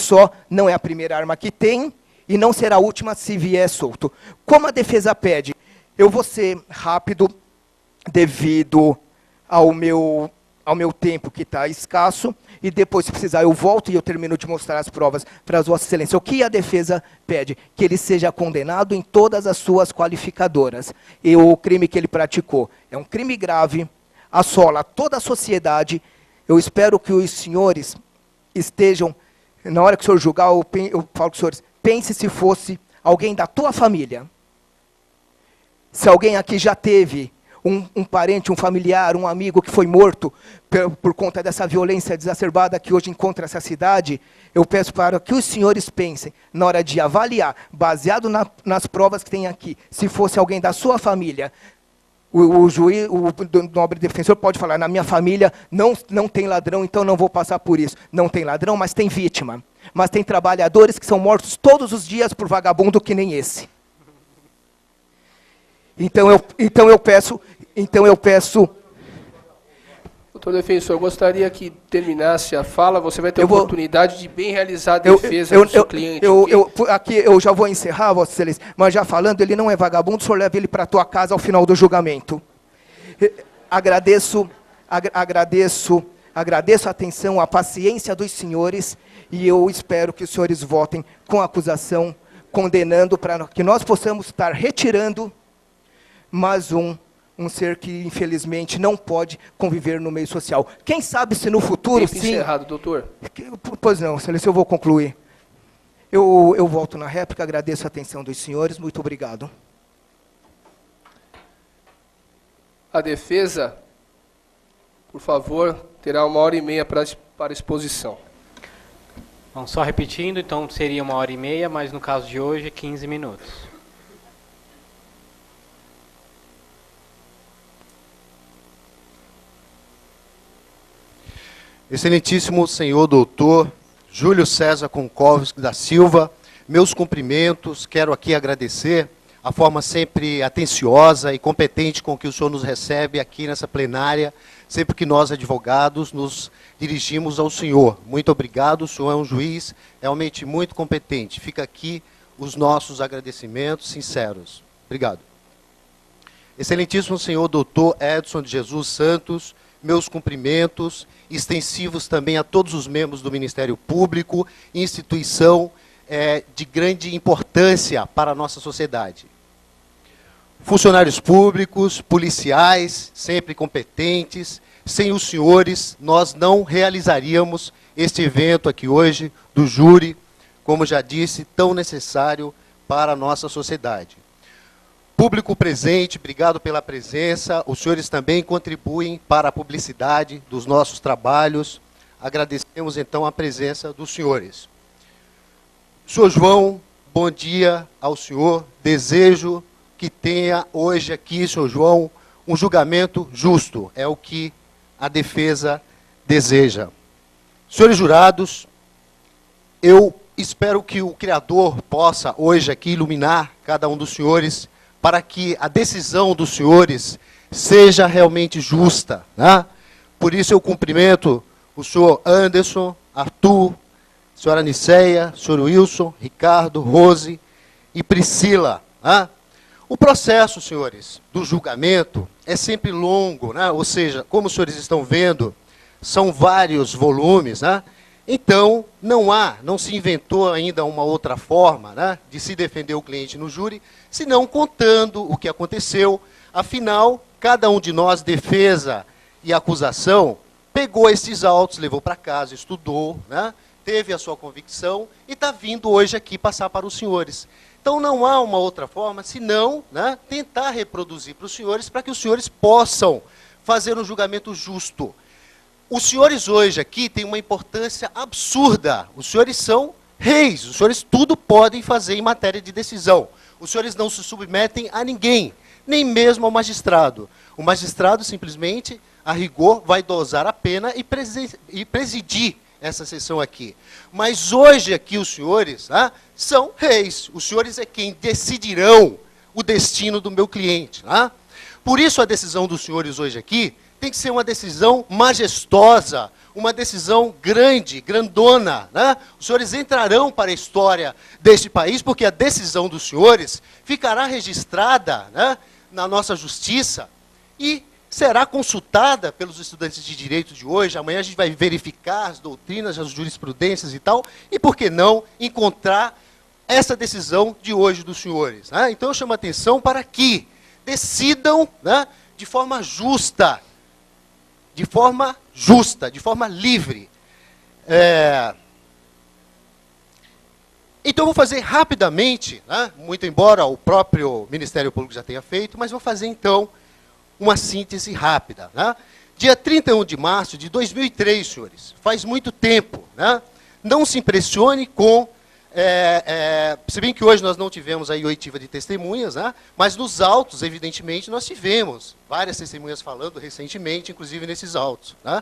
S4: a primeira arma que tem, e não será a última se vier solto. Como a defesa pede, eu vou ser rápido devido ao meu tempo que está escasso, e depois, se precisar, eu volto e eu termino de mostrar as provas para as vossas excelências. O que a defesa pede? Que ele seja condenado em todas as suas qualificadoras. E o crime que ele praticou é um crime grave, assola toda a sociedade. Eu espero que os senhores estejam, na hora que o senhor julgar, eu falo com os senhores, pense se fosse alguém da tua família. Se alguém aqui já teve um parente, um familiar, um amigo que foi morto por conta dessa violência exacerbada que hoje encontra essa cidade, eu peço para que os senhores pensem, na hora de avaliar, baseado nas provas que tem aqui, se fosse alguém da sua família, o juiz, o nobre defensor pode falar, na minha família não tem ladrão, então não vou passar por isso. Não tem ladrão, mas tem vítima. Mas tem trabalhadores que são mortos todos os dias por vagabundo que nem esse. Então eu peço.
S2: Doutor defensor, eu gostaria que terminasse a fala. Você vai ter
S4: Eu vou-
S2: oportunidade de bem realizar a defesa do seu cliente.
S4: Aqui eu já vou encerrar, Vossa Excelência, mas já falando, ele não é vagabundo, o senhor leva ele para a tua casa ao final do julgamento. Agradeço a atenção, a paciência dos senhores, e eu espero que os senhores votem com a acusação, condenando, para que nós possamos estar retirando mais um ser que, infelizmente, não pode conviver no meio social. Quem sabe se no futuro,
S2: Tempo
S4: sim...
S2: encerrado, doutor.
S4: Pois não, Excelência, eu vou concluir. Eu volto na réplica, agradeço a atenção dos senhores, muito obrigado.
S2: A defesa, por favor, terá 1h30 para exposição.
S1: Bom, só repetindo, então seria 1h30, mas no caso de hoje, 15 minutos.
S5: Excelentíssimo senhor doutor Júlio César Konkovski da Silva, meus cumprimentos, quero aqui agradecer a forma sempre atenciosa e competente com que o senhor nos recebe aqui nessa plenária, sempre que nós, advogados, nos dirigimos ao senhor. Muito obrigado, o senhor é um juiz realmente muito competente. Fica aqui os nossos agradecimentos sinceros. Obrigado. Excelentíssimo senhor doutor Edson de Jesus Santos, meus cumprimentos, extensivos também a todos os membros do Ministério Público, instituição de grande importância para a nossa sociedade. Funcionários públicos, policiais, sempre competentes, sem os senhores, nós não realizaríamos este evento aqui hoje, do júri, como já disse, tão necessário para a nossa sociedade. Público presente, obrigado pela presença. Os senhores também contribuem para a publicidade dos nossos trabalhos. Agradecemos, então, a presença dos senhores. Senhor João, bom dia ao senhor. Desejo que tenha hoje aqui, senhor João, um julgamento justo. É o que a defesa deseja. Senhores jurados, eu espero que o Criador possa hoje aqui iluminar cada um dos senhores para que a decisão dos senhores seja realmente justa, né? Por isso eu cumprimento o senhor Anderson, Arthur, senhora Niceia, senhor Wilson, Ricardo, Rose e Priscila, né? O processo, senhores, do julgamento é sempre longo, né? Ou seja, como os senhores estão vendo, são vários volumes, né? Então, não se inventou ainda uma outra forma, né, de se defender o cliente no júri, senão contando o que aconteceu. Afinal, cada um de nós, defesa e acusação, pegou esses autos, levou para casa, estudou, né, teve a sua convicção e está vindo hoje aqui passar para os senhores. Então, não há uma outra forma, senão, né, tentar reproduzir para os senhores, para que os senhores possam fazer um julgamento justo. Os senhores hoje aqui têm uma importância absurda. Os senhores são reis. Os senhores tudo podem fazer em matéria de decisão. Os senhores não se submetem a ninguém, nem mesmo ao magistrado. O magistrado simplesmente, a rigor, vai dosar a pena e presidir essa sessão aqui. Mas hoje aqui os senhores, né, são reis. Os senhores é quem decidirão o destino do meu cliente. Né? Por isso a decisão dos senhores hoje aqui tem que ser uma decisão majestosa, uma decisão grande, grandona. Né? Os senhores entrarão para a história deste país, porque a decisão dos senhores ficará registrada, né, na nossa justiça e será consultada pelos estudantes de direito de hoje. Amanhã a gente vai verificar as doutrinas, as jurisprudências e tal, e por que não encontrar essa decisão de hoje dos senhores. Né? Então eu chamo a atenção para que decidam, né, de forma justa, de forma livre. Então, eu vou fazer rapidamente, né, muito embora o próprio Ministério Público já tenha feito, mas vou fazer, então, uma síntese rápida. Né? Dia 31 de março de 2003, senhores, faz muito tempo. Né? Não se impressione com... se bem que hoje nós não tivemos aí oitiva de testemunhas, né? Mas nos autos, evidentemente, nós tivemos várias testemunhas falando recentemente, inclusive nesses autos. Né?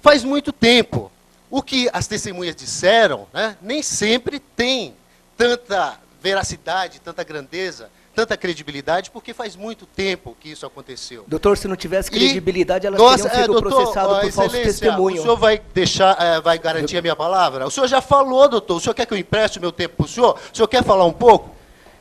S5: Faz muito tempo. O que as testemunhas disseram, né, nem sempre tem tanta veracidade, tanta grandeza, tanta credibilidade, porque faz muito tempo que isso aconteceu.
S4: Doutor, se não tivesse credibilidade, elas
S5: Nossa,
S4: teriam sido
S5: doutor,
S4: processadas por falso
S5: Excelência,
S4: testemunho.
S5: o senhor vai deixar, vai garantir a minha palavra? O senhor já falou, doutor. O senhor quer que eu empreste o meu tempo para o senhor? O senhor quer falar um pouco?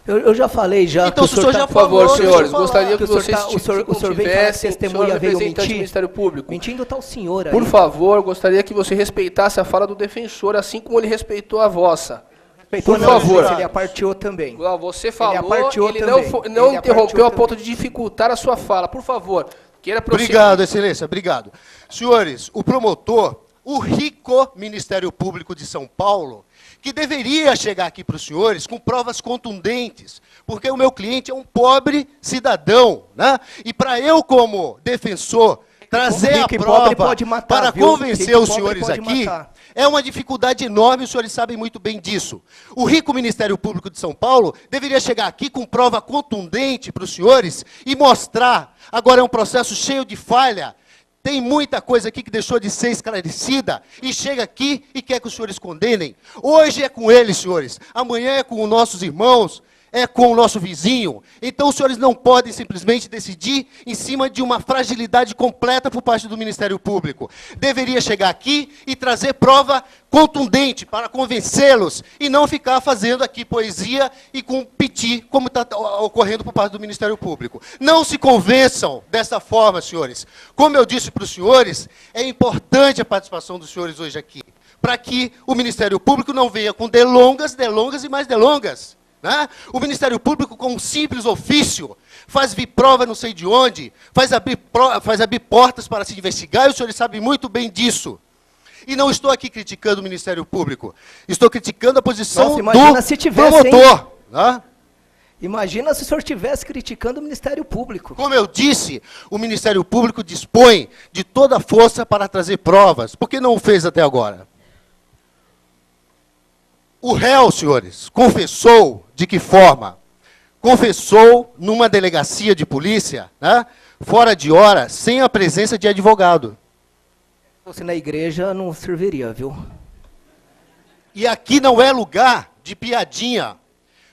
S4: Eu já falei já.
S5: Então,
S4: que
S5: se o senhor já
S2: Por favor,
S5: falou,
S2: senhores,
S5: deixa eu
S2: gostaria
S5: falar.
S2: que vocês
S4: o senhor vem falar que testemunha veio
S2: representante do
S4: mentir.
S2: Ministério Público.
S4: Mentindo está o senhor aí.
S2: Por favor, gostaria que você respeitasse a fala do defensor, assim como ele respeitou a vossa.
S4: Respeitou,
S2: por
S4: não,
S2: favor.
S4: Ele aparteou também.
S2: Você falou,
S4: aparteou
S2: ele
S4: também.
S2: não
S4: Ele
S2: interrompeu
S4: aparteou
S2: a ponto de dificultar a sua fala. Por favor, queira prosseguir.
S5: Obrigado, excelência, obrigado. Senhores, o promotor, o rico Ministério Público de São Paulo, que deveria chegar aqui para os senhores com provas contundentes, porque o meu cliente é um pobre cidadão, né? E para eu, como defensor, trazer a
S4: Rico e pobre
S5: prova
S4: pode matar,
S5: para
S4: viu?
S5: convencer
S4: Rico e
S5: os
S4: pobre
S5: senhores
S4: pode
S5: aqui,
S4: matar.
S5: é uma dificuldade enorme, os senhores sabem muito bem disso. O rico Ministério Público de São Paulo deveria chegar aqui com prova contundente para os senhores e mostrar. Agora é um processo cheio de falha. Tem muita coisa aqui que deixou de ser esclarecida e chega aqui e quer que os senhores condenem. Hoje é com eles, senhores. Amanhã é com os nossos irmãos, é com o nosso vizinho. Então os senhores não podem simplesmente decidir em cima de uma fragilidade completa por parte do Ministério Público. Deveria chegar aqui e trazer prova contundente para convencê-los e não ficar fazendo aqui poesia e com piti, como está ocorrendo por parte do Ministério Público. Não se convençam dessa forma, senhores. Como eu disse para os senhores, é importante a participação dos senhores hoje aqui, para que o Ministério Público não venha com delongas, delongas e mais delongas. Né? O Ministério Público, com um simples ofício, faz vir prova não sei de onde, faz abrir portas para se investigar, e os senhores sabem muito bem disso. E não estou aqui criticando o Ministério Público, estou criticando a posição
S4: Nossa, imagina
S5: do
S4: se tivesse,
S5: promotor. Né?
S4: Imagina se o senhor estivesse criticando o Ministério Público.
S5: Como eu disse, o Ministério Público dispõe de toda a força para trazer provas. Por que não o fez até agora? O réu, senhores, confessou de que forma? Confessou numa delegacia de polícia, né, fora de hora, sem a presença de advogado.
S4: Se fosse na igreja, não serviria, viu?
S5: E aqui não é lugar de piadinha,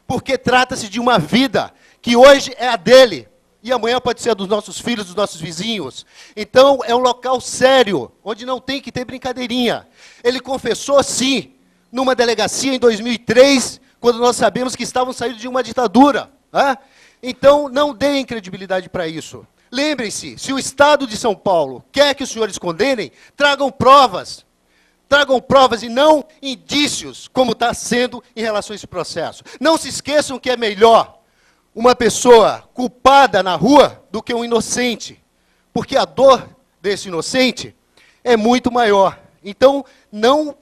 S5: porque trata-se de uma vida que hoje é a dele, e amanhã pode ser a dos nossos filhos, dos nossos vizinhos. Então, é um local sério, onde não tem que ter brincadeirinha. Ele confessou, sim, numa delegacia em 2003, quando nós sabemos que estavam saindo de uma ditadura. Né? Então, não deem credibilidade para isso. Lembrem-se, se o Estado de São Paulo quer que os senhores condenem, tragam provas. Tragam provas e não indícios, como está sendo em relação a esse processo. Não se esqueçam que é melhor uma pessoa culpada na rua do que um inocente, porque a dor desse inocente é muito maior. Então, não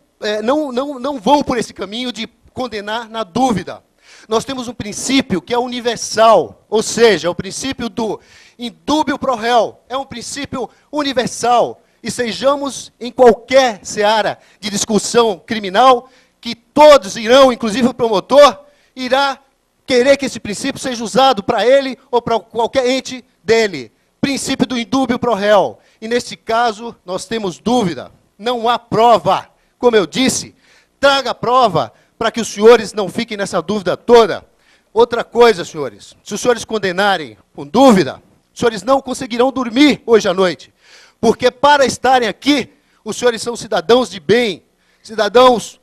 S5: vão por esse caminho de condenar na dúvida. Nós temos um princípio que é universal, ou seja, o princípio do indúbio pro réu. É um princípio universal. E sejamos em qualquer seara de discussão criminal, que todos irão, inclusive o promotor, irá querer que esse princípio seja usado para ele ou para qualquer ente dele. Princípio do indúbio pro réu. E nesse caso, nós temos dúvida. Não há prova. Como eu disse, traga a prova para que os senhores não fiquem nessa dúvida toda. Outra coisa, senhores, se os senhores condenarem com dúvida, os senhores não conseguirão dormir hoje à noite. Porque para estarem aqui, os senhores são cidadãos de bem, cidadãos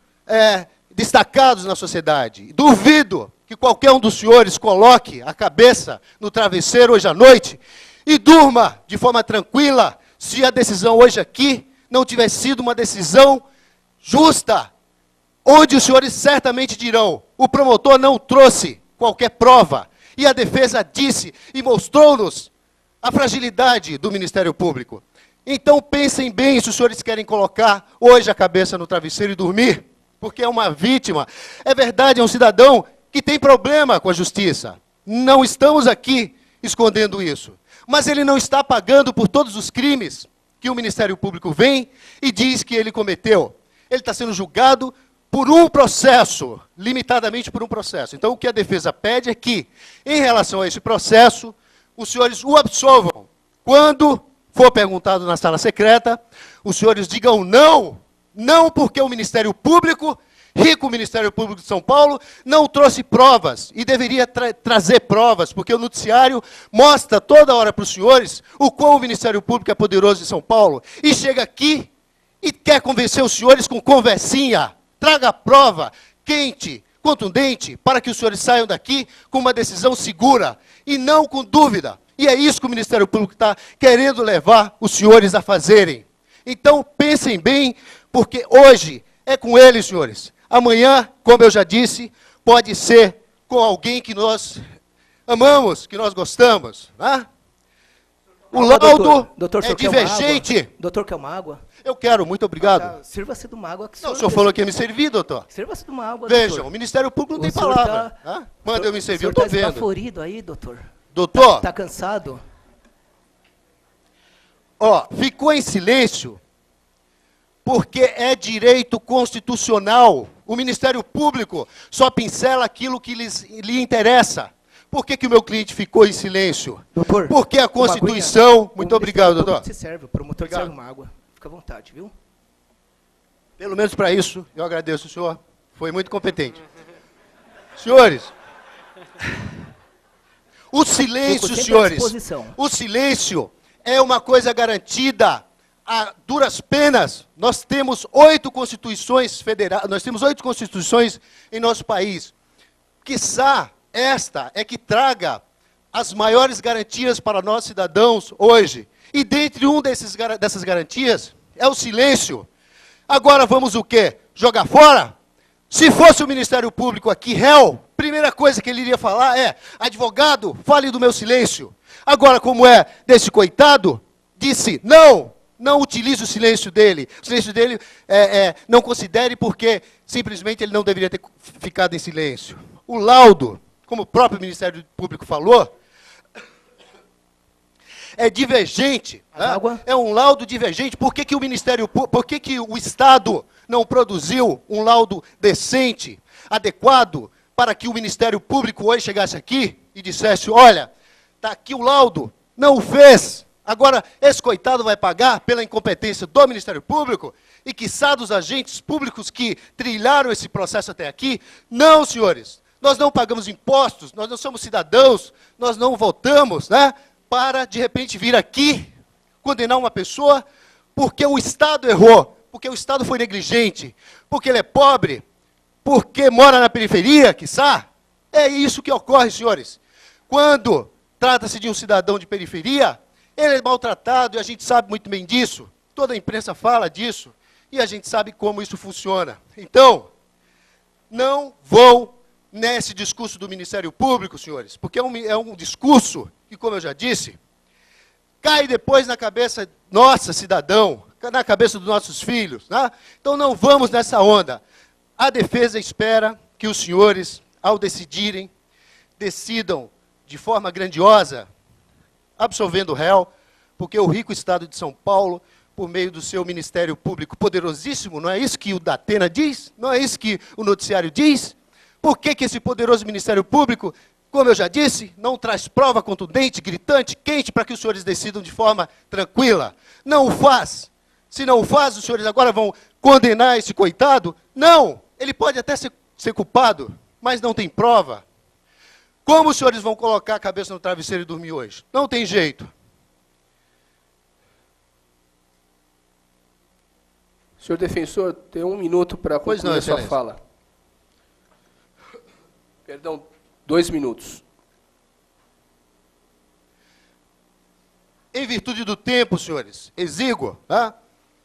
S5: destacados na sociedade. Duvido que qualquer um dos senhores coloque a cabeça no travesseiro hoje à noite e durma de forma tranquila se a decisão hoje aqui não tiver sido uma decisão justa, onde os senhores certamente dirão, o promotor não trouxe qualquer prova, e a defesa disse e mostrou-nos a fragilidade do Ministério Público. Então pensem bem se os senhores querem colocar hoje a cabeça no travesseiro e dormir, porque é uma vítima. É verdade, é um cidadão que tem problema com a justiça. Não estamos aqui escondendo isso. Mas ele não está pagando por todos os crimes que o Ministério Público vem e diz que ele cometeu. Ele está sendo julgado por um processo, limitadamente por um processo. Então, o que a defesa pede é que, em relação a esse processo, os senhores o absolvam. Quando for perguntado na sala secreta, os senhores digam não, não porque o Ministério Público Rico o Ministério Público de São Paulo não trouxe provas, e deveria trazer provas, porque o noticiário mostra toda hora para os senhores o quão o Ministério Público é poderoso em São Paulo, e chega aqui e quer convencer os senhores com conversinha. Traga prova quente, contundente, para que os senhores saiam daqui com uma decisão segura, e não com dúvida. E é isso que o Ministério Público está querendo levar os senhores a fazerem. Então, pensem bem, porque hoje é com eles, senhores. Amanhã, como eu já disse, pode ser com alguém que nós amamos, que nós gostamos. Né? O laudo é divergente.
S4: Doutor, quer uma água?
S5: Eu quero, muito obrigado.
S4: Tá, sirva-se de uma água que
S5: Não, o senhor falou que ia me servir, doutor.
S4: Sirva-se de uma água,
S5: Vejam,
S4: doutor.
S5: o Ministério Público não tem
S4: senhor
S5: palavra. Hã? Manda eu me servir, eu estou
S4: Está
S5: vendo.
S4: esbaforido aí, doutor.
S5: Doutor,
S4: Tá cansado?
S5: ó, ficou em silêncio porque é direito constitucional. O Ministério Público só pincela aquilo que lhe interessa. Por que o meu cliente ficou em silêncio?
S4: Doutor,
S5: Porque a
S4: uma
S5: Constituição...
S4: aguinha.
S5: Muito
S4: O
S5: obrigado,
S4: Ministério
S5: doutor.
S4: Público se serve, o promotor te
S5: Obrigado.
S4: serve uma água. Fica à vontade, viu?
S5: Pelo menos para isso, eu agradeço o senhor. Foi muito competente. Senhores, o silêncio,
S4: Fico sempre à
S5: senhores,
S4: disposição.
S5: o silêncio é uma coisa garantida a duras penas. Nós temos 8 constituições federais, nós temos 8 constituições em nosso país. Quiçá esta é que traga as maiores garantias para nós cidadãos hoje. E dentre dessas garantias é o silêncio. Agora vamos o quê? Jogar fora? Se fosse o Ministério Público aqui, réu, primeira coisa que ele iria falar é: advogado, fale do meu silêncio. Agora, como é desse coitado, disse: não utilize o silêncio dele. O silêncio dele não considere, porque simplesmente ele não deveria ter ficado em silêncio. O laudo, como o próprio Ministério Público falou, é divergente. Né? É um laudo divergente. Por que o Estado não produziu um laudo decente, adequado, para que o Ministério Público hoje chegasse aqui e dissesse: olha, está aqui o laudo, não o fez. Agora, esse coitado vai pagar pela incompetência do Ministério Público e, quiçá, dos agentes públicos que trilharam esse processo até aqui? Não, senhores. Nós não pagamos impostos, nós não somos cidadãos, nós não votamos, né, para, de repente, vir aqui condenar uma pessoa porque o Estado errou, porque o Estado foi negligente, porque ele é pobre, porque mora na periferia, quiçá. É isso que ocorre, senhores. Quando trata-se de um cidadão de periferia, ele é maltratado, e a gente sabe muito bem disso. Toda a imprensa fala disso, e a gente sabe como isso funciona. Então, não vão nesse discurso do Ministério Público, senhores, porque é um discurso que, como eu já disse, cai depois na cabeça nossa, cidadão, na cabeça dos nossos filhos. Né? Então não vamos nessa onda. A defesa espera que os senhores, ao decidirem, decidam de forma grandiosa, absolvendo o réu, porque o rico Estado de São Paulo, por meio do seu Ministério Público poderosíssimo, não é isso que o Datena diz? Não é isso que o noticiário diz? Por que esse poderoso Ministério Público, como eu já disse, não traz prova contundente, gritante, quente, para que os senhores decidam de forma tranquila? Não o faz. Se não o faz, os senhores agora vão condenar esse coitado? Não, ele pode até ser culpado, mas não tem prova. Como os senhores vão colocar a cabeça no travesseiro e dormir hoje? Não tem jeito.
S2: Senhor defensor, tem 1 minuto para concluir a sua fala. Perdão, 2 minutos.
S5: Em virtude do tempo, senhores, exíguo, tá?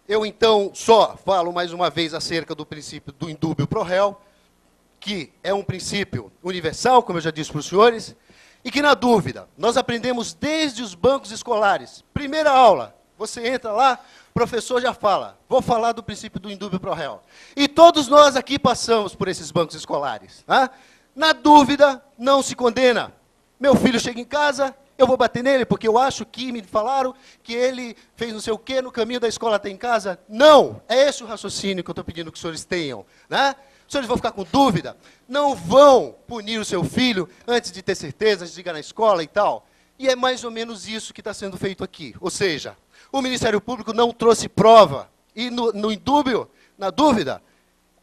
S5: Eu então só falo mais uma vez acerca do princípio do indúbio pro réu, que é um princípio universal, como eu já disse para os senhores, e que, na dúvida, nós aprendemos desde os bancos escolares. Primeira aula, você entra lá, o professor já fala: vou falar do princípio do indúbio pro réu. E todos nós aqui passamos por esses bancos escolares. Tá? Na dúvida, não se condena. Meu filho chega em casa, eu vou bater nele, porque eu acho que me falaram que ele fez não sei o quê, no caminho da escola até em casa. Não, é esse o raciocínio que eu estou pedindo que os senhores tenham. Né? Os senhores vão ficar com dúvida, não vão punir o seu filho antes de ter certeza, antes de chegar na escola e tal. E é mais ou menos isso que está sendo feito aqui. Ou seja, o Ministério Público não trouxe prova. E no indúbio, na dúvida,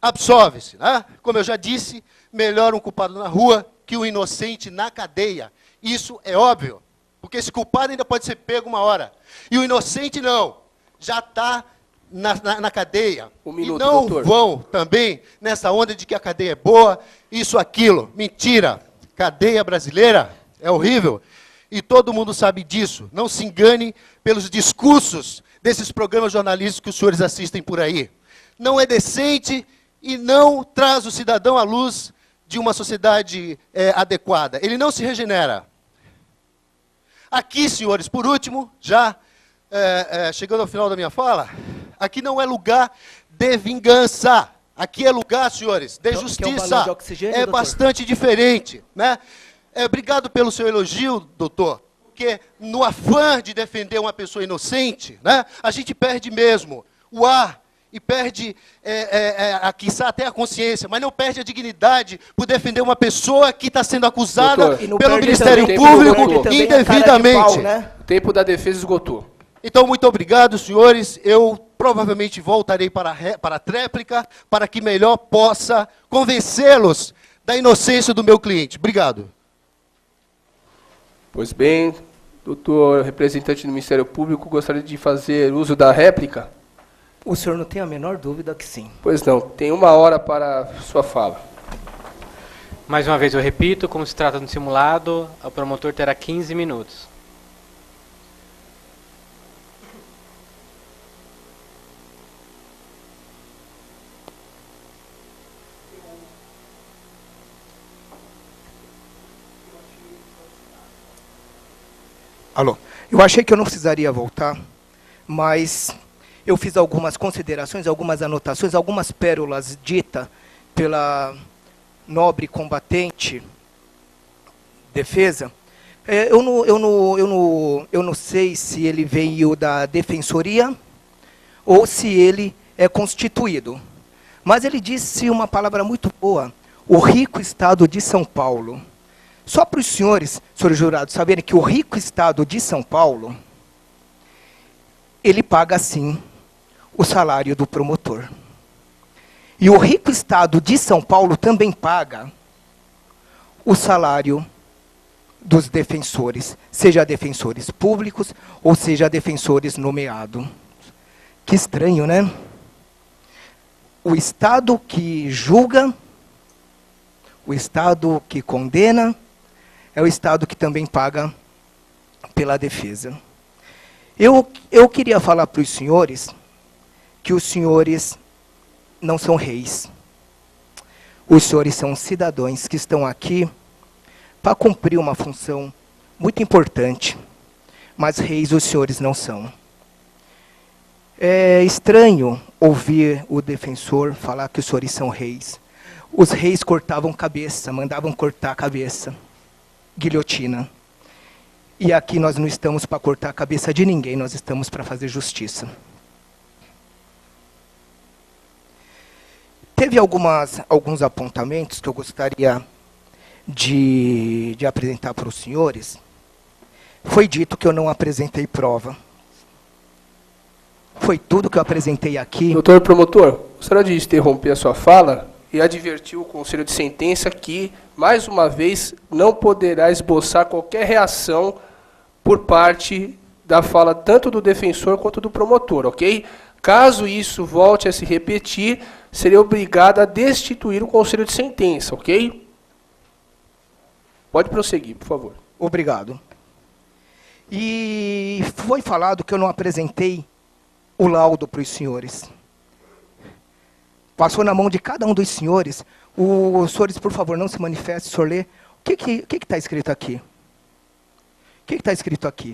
S5: absolve-se, né? Como eu já disse, melhor um culpado na rua que um inocente na cadeia. Isso é óbvio, porque esse culpado ainda pode ser pego uma hora. E o inocente não, já está na cadeia.
S2: minuto,
S5: e não
S2: doutor.
S5: vão também nessa onda de que a cadeia é boa, isso, aquilo. Mentira. Cadeia brasileira é horrível. E todo mundo sabe disso. Não se engane pelos discursos desses programas jornalísticos que os senhores assistem por aí. Não é decente e não traz o cidadão à luz de uma sociedade adequada. Ele não se regenera. Aqui, senhores, por último, já chegando ao final da minha fala, aqui não é lugar de vingança. Aqui é lugar, senhores, de justiça. É bastante diferente, né? Obrigado pelo seu elogio, doutor, porque no afã de defender uma pessoa inocente, né, a gente perde mesmo o ar e perde, quiçá até a consciência, mas não perde a dignidade por defender uma pessoa que está sendo acusada pelo Ministério Público indevidamente.
S2: O tempo da defesa esgotou.
S5: Então, muito obrigado, senhores. Eu provavelmente voltarei para a tréplica para que melhor possa convencê-los da inocência do meu cliente. Obrigado.
S2: Pois bem, doutor representante do Ministério Público, gostaria de fazer uso da réplica?
S4: O senhor não tem a menor dúvida que sim.
S2: Pois não, tem 1 hora para sua fala.
S1: Mais uma vez eu repito, como se trata de um simulado, o promotor terá 15 minutos.
S4: Alô, eu achei que eu não precisaria voltar, mas eu fiz algumas considerações, algumas anotações, algumas pérolas ditas pela nobre combatente defesa. Eu não sei se ele veio da defensoria ou se ele é constituído. Mas ele disse uma palavra muito boa, o rico estado de São Paulo. Só para os senhores jurados, saberem que o rico estado de São Paulo, ele paga, sim, o salário do promotor. E o rico estado de São Paulo também paga o salário dos defensores, seja defensores públicos ou seja defensores nomeados. Que estranho, né? O estado que julga, o estado que condena, é o estado que também paga pela defesa. Eu queria falar para os senhores que os senhores não são reis. Os senhores são cidadãos que estão aqui para cumprir uma função muito importante, mas reis os senhores não são. É estranho ouvir o defensor falar que os senhores são reis. Os reis cortavam cabeça, mandavam cortar a cabeça. Guilhotina. E aqui nós não estamos para cortar a cabeça de ninguém, nós estamos para fazer justiça. Teve alguns apontamentos que eu gostaria de apresentar para os senhores. Foi dito que eu não apresentei prova. Foi tudo que eu apresentei aqui.
S2: Doutor promotor, gostaria de interromper a sua fala e advertir o Conselho de Sentença que, mais uma vez, não poderá esboçar qualquer reação por parte da fala tanto do defensor quanto do promotor, ok? Caso isso volte a se repetir, serei obrigado a destituir o Conselho de Sentença, ok? Pode prosseguir, por favor.
S4: Obrigado. E foi falado que eu não apresentei o laudo para os senhores. Passou na mão de cada um dos senhores. Os senhores, por favor, não se manifestem, o senhor lê. O que está escrito aqui? O que está escrito aqui?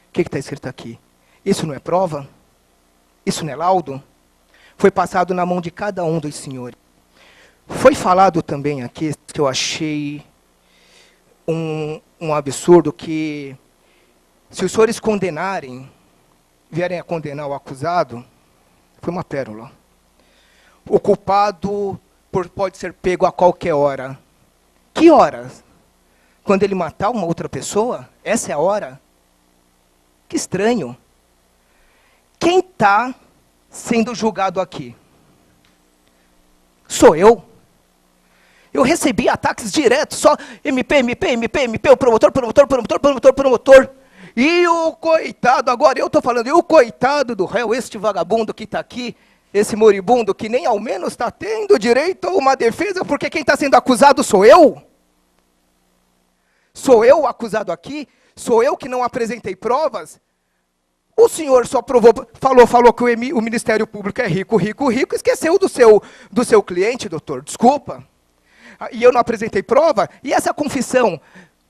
S4: O que está escrito aqui? Isso não é prova? Isso não é laudo? Foi passado na mão de cada um dos senhores. Foi falado também aqui, que eu achei um absurdo, que se os senhores condenarem, vierem a condenar o acusado, foi uma pérola. O culpado pode ser pego a qualquer hora. Que horas? Quando ele matar uma outra pessoa? Essa é a hora? Que estranho. Quem está sendo julgado aqui? Sou eu. Eu recebi ataques diretos, só MP, o promotor. E o coitado, agora eu estou falando, e o coitado do réu, este vagabundo que está aqui, esse moribundo que nem ao menos está tendo direito a uma defesa, porque quem está sendo acusado sou eu? Sou eu o acusado aqui? Sou eu que não apresentei provas? O senhor só falou que o Ministério Público é rico, esqueceu do seu cliente, doutor, desculpa. E eu não apresentei prova? E essa confissão?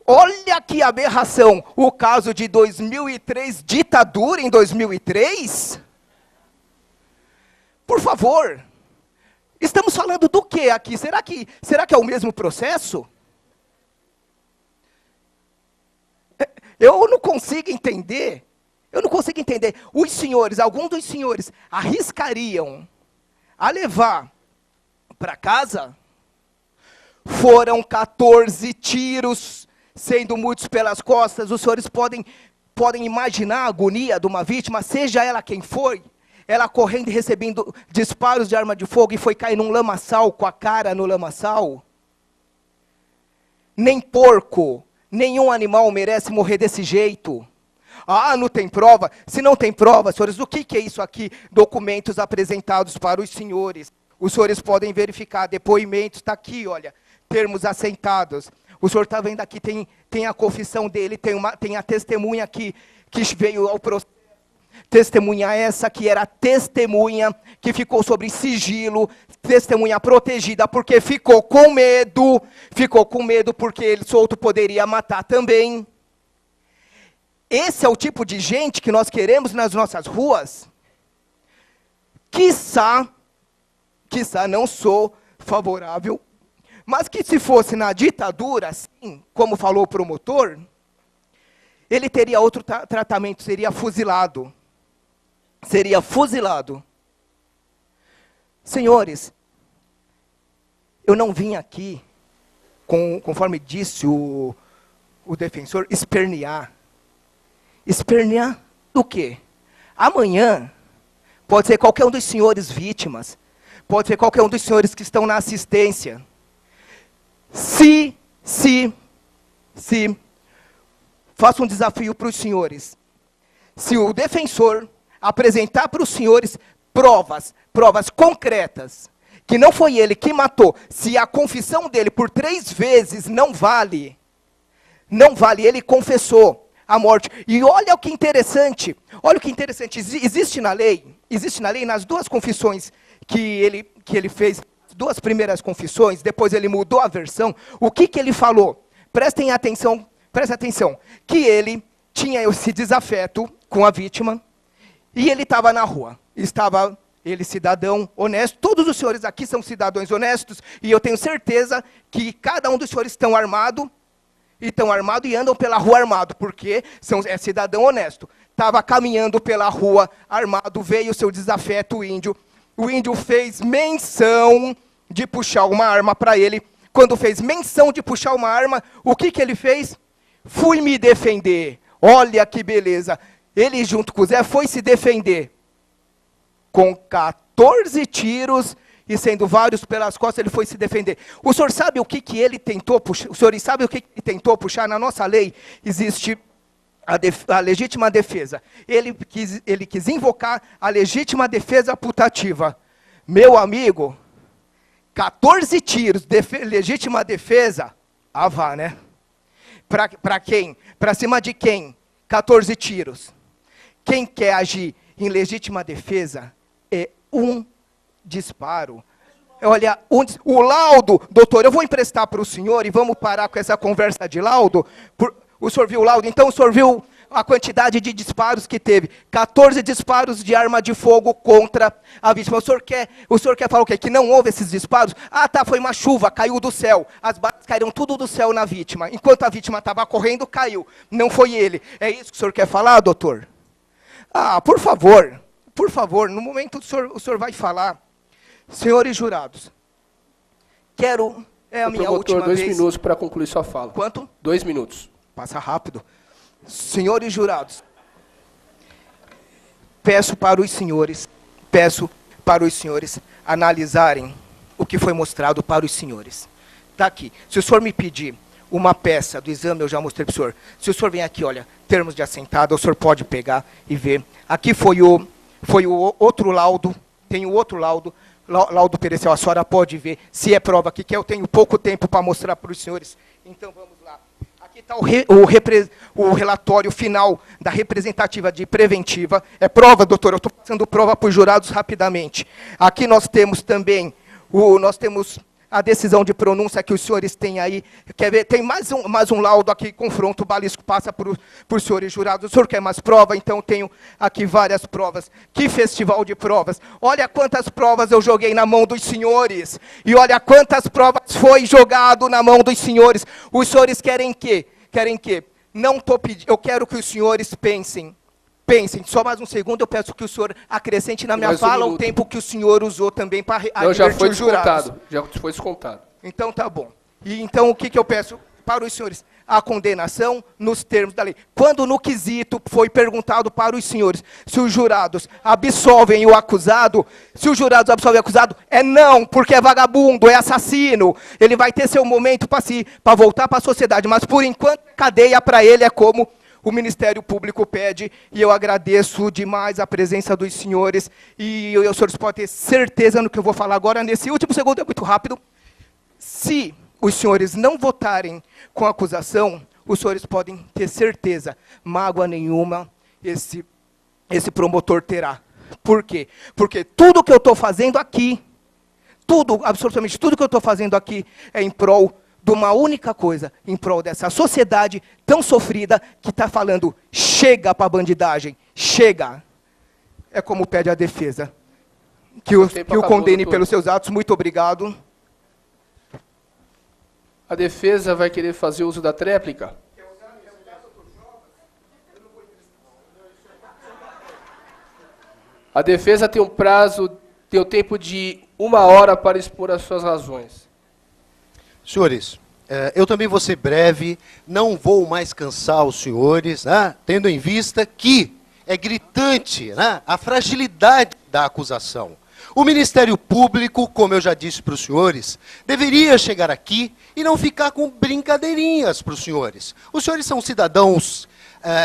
S4: Olha que aberração! O caso de 2003, ditadura em 2003? Por favor, estamos falando do que aqui? Será que é o mesmo processo? Eu não consigo entender. Os senhores, alguns dos senhores, arriscariam a levar para casa? Foram 14 tiros, sendo muitos pelas costas. Os senhores podem imaginar a agonia de uma vítima, seja ela quem for, ela correndo e recebendo disparos de arma de fogo e foi cair num lamaçal, com a cara no lamaçal. Nem porco, nenhum animal merece morrer desse jeito. Ah, não tem prova? Se não tem prova, senhores, o que é isso aqui? Documentos apresentados para os senhores. Os senhores podem verificar, depoimentos, está aqui, olha, termos assentados. O senhor está vendo aqui, tem a confissão dele, tem a testemunha aqui, que veio ao processo. Testemunha essa que era testemunha, que ficou sob sigilo, testemunha protegida, porque ficou com medo porque ele solto poderia matar também. Esse é o tipo de gente que nós queremos nas nossas ruas? Quiçá não sou favorável, mas que se fosse na ditadura, assim, como falou o promotor, ele teria outro tratamento, seria fuzilado. Senhores, eu não vim aqui, conforme disse o defensor, espernear. Espernear do quê? Amanhã, pode ser qualquer um dos senhores vítimas, pode ser qualquer um dos senhores que estão na assistência. Se faço um desafio para os senhores. Se o defensor apresentar para os senhores provas concretas, que não foi ele que matou, se a confissão dele por 3 vezes não vale, ele confessou a morte. E olha o que interessante, existe na lei, nas 2 confissões que ele fez, 2 primeiras confissões, depois ele mudou a versão, o que ele falou? Prestem atenção, que ele tinha esse desafeto com a vítima, e ele estava na rua, ele cidadão honesto, todos os senhores aqui são cidadãos honestos, e eu tenho certeza que cada um dos senhores estão armado e andam pela rua armado, porque é cidadão honesto. Estava caminhando pela rua armado, veio o seu desafeto índio, o índio fez menção de puxar uma arma para ele. Quando fez menção de puxar uma arma, o que ele fez? Fui me defender. Olha que beleza. Ele, junto com o Zé, foi se defender. Com 14 tiros e sendo vários pelas costas, ele foi se defender. O senhor sabe o que ele tentou puxar? Os senhores sabem o que ele tentou puxar? Na nossa lei existe a legítima defesa. Ele quis invocar a legítima defesa putativa. Meu amigo, 14 tiros, legítima defesa, vá, né? Para quem? Para cima de quem? 14 tiros. Quem quer agir em legítima defesa é um disparo. Olha, o laudo, doutor, eu vou emprestar para o senhor e vamos parar com essa conversa de laudo. O senhor viu o laudo? Então o senhor viu a quantidade de disparos que teve. 14 disparos de arma de fogo contra a vítima. O senhor quer falar o quê? Que não houve esses disparos? Ah, tá, foi uma chuva, caiu do céu. As balas caíram tudo do céu na vítima. Enquanto a vítima estava correndo, caiu. Não foi ele. É isso que o senhor quer falar, doutor? Ah, por favor, no momento o senhor vai falar. Senhores jurados, é a minha última vez.
S2: 2 minutos para concluir sua fala.
S4: Quanto?
S2: 2 minutos.
S4: Passa rápido. Senhores jurados, peço para os senhores analisarem o que foi mostrado para os senhores. Está aqui. Se o senhor me pedir uma peça do exame, eu já mostrei para o senhor. Se o senhor vem aqui, olha, termos de assentada, o senhor pode pegar e ver. Aqui foi o outro laudo, tem o outro laudo, laudo pericial, a senhora pode ver se é prova aqui, que eu tenho pouco tempo para mostrar para os senhores. Então, vamos lá. Aqui está o relatório final da representativa de preventiva. É prova, doutor, eu estou passando prova para os jurados rapidamente. Aqui nós temos também, a decisão de pronúncia que os senhores têm aí. Quer ver? Tem mais um laudo aqui, confronto balístico, passa para os senhores jurados. O senhor quer mais prova? Então tenho aqui várias provas. Que festival de provas. Olha quantas provas eu joguei na mão dos senhores. E olha quantas provas foi jogado na mão dos senhores. Os senhores querem quê? Querem quê? Não estou pedindo, eu quero que os senhores pensem. Pensem, só mais um segundo, eu peço que o senhor acrescente na minha fala o tempo que o senhor usou também para advertir os jurados.
S2: Já foi descontado.
S4: Então tá bom. E então o que eu peço para os senhores? A condenação nos termos da lei. Quando no quesito foi perguntado para os senhores se os jurados absolvem o acusado, se os jurados absolvem o acusado, é não, porque é vagabundo, é assassino. Ele vai ter seu momento para voltar para a sociedade, mas por enquanto cadeia para ele é como o Ministério Público pede, e eu agradeço demais a presença dos senhores, e os senhores podem ter certeza no que eu vou falar agora, nesse último segundo, é muito rápido. Se os senhores não votarem com a acusação, os senhores podem ter certeza, mágoa nenhuma esse promotor terá. Por quê? Porque tudo que eu estou fazendo aqui, absolutamente tudo que eu estou fazendo aqui é em prol de uma única coisa, em prol dessa sociedade tão sofrida que está falando, chega para a bandidagem, chega. É como pede a defesa. Que o condene pelos seus atos. Muito obrigado.
S2: A defesa vai querer fazer uso da tréplica? A defesa tem um prazo, tem o tempo de 1 hora para expor as suas razões.
S5: Senhores, eu também vou ser breve, não vou mais cansar os senhores, né, tendo em vista que é gritante, né, a fragilidade da acusação. O Ministério Público, como eu já disse para os senhores, deveria chegar aqui e não ficar com brincadeirinhas para os senhores. Os senhores são cidadãos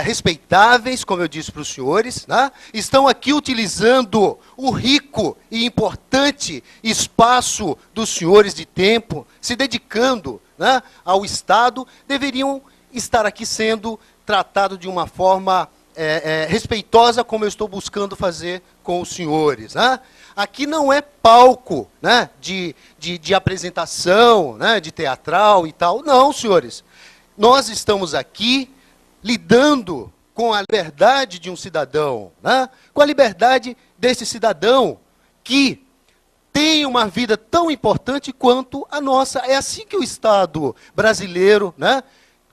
S5: respeitáveis, como eu disse para os senhores, né? Estão aqui utilizando o rico e importante espaço dos senhores de tempo, se dedicando, né, ao Estado, deveriam estar aqui sendo tratados de uma forma respeitosa, como eu estou buscando fazer com os senhores. Né? Aqui não é palco, né, de apresentação, né, de teatral e tal. Não, senhores. Nós estamos aqui lidando com a liberdade de um cidadão, né? Com a liberdade desse cidadão que tem uma vida tão importante quanto a nossa. É assim que o Estado brasileiro, né,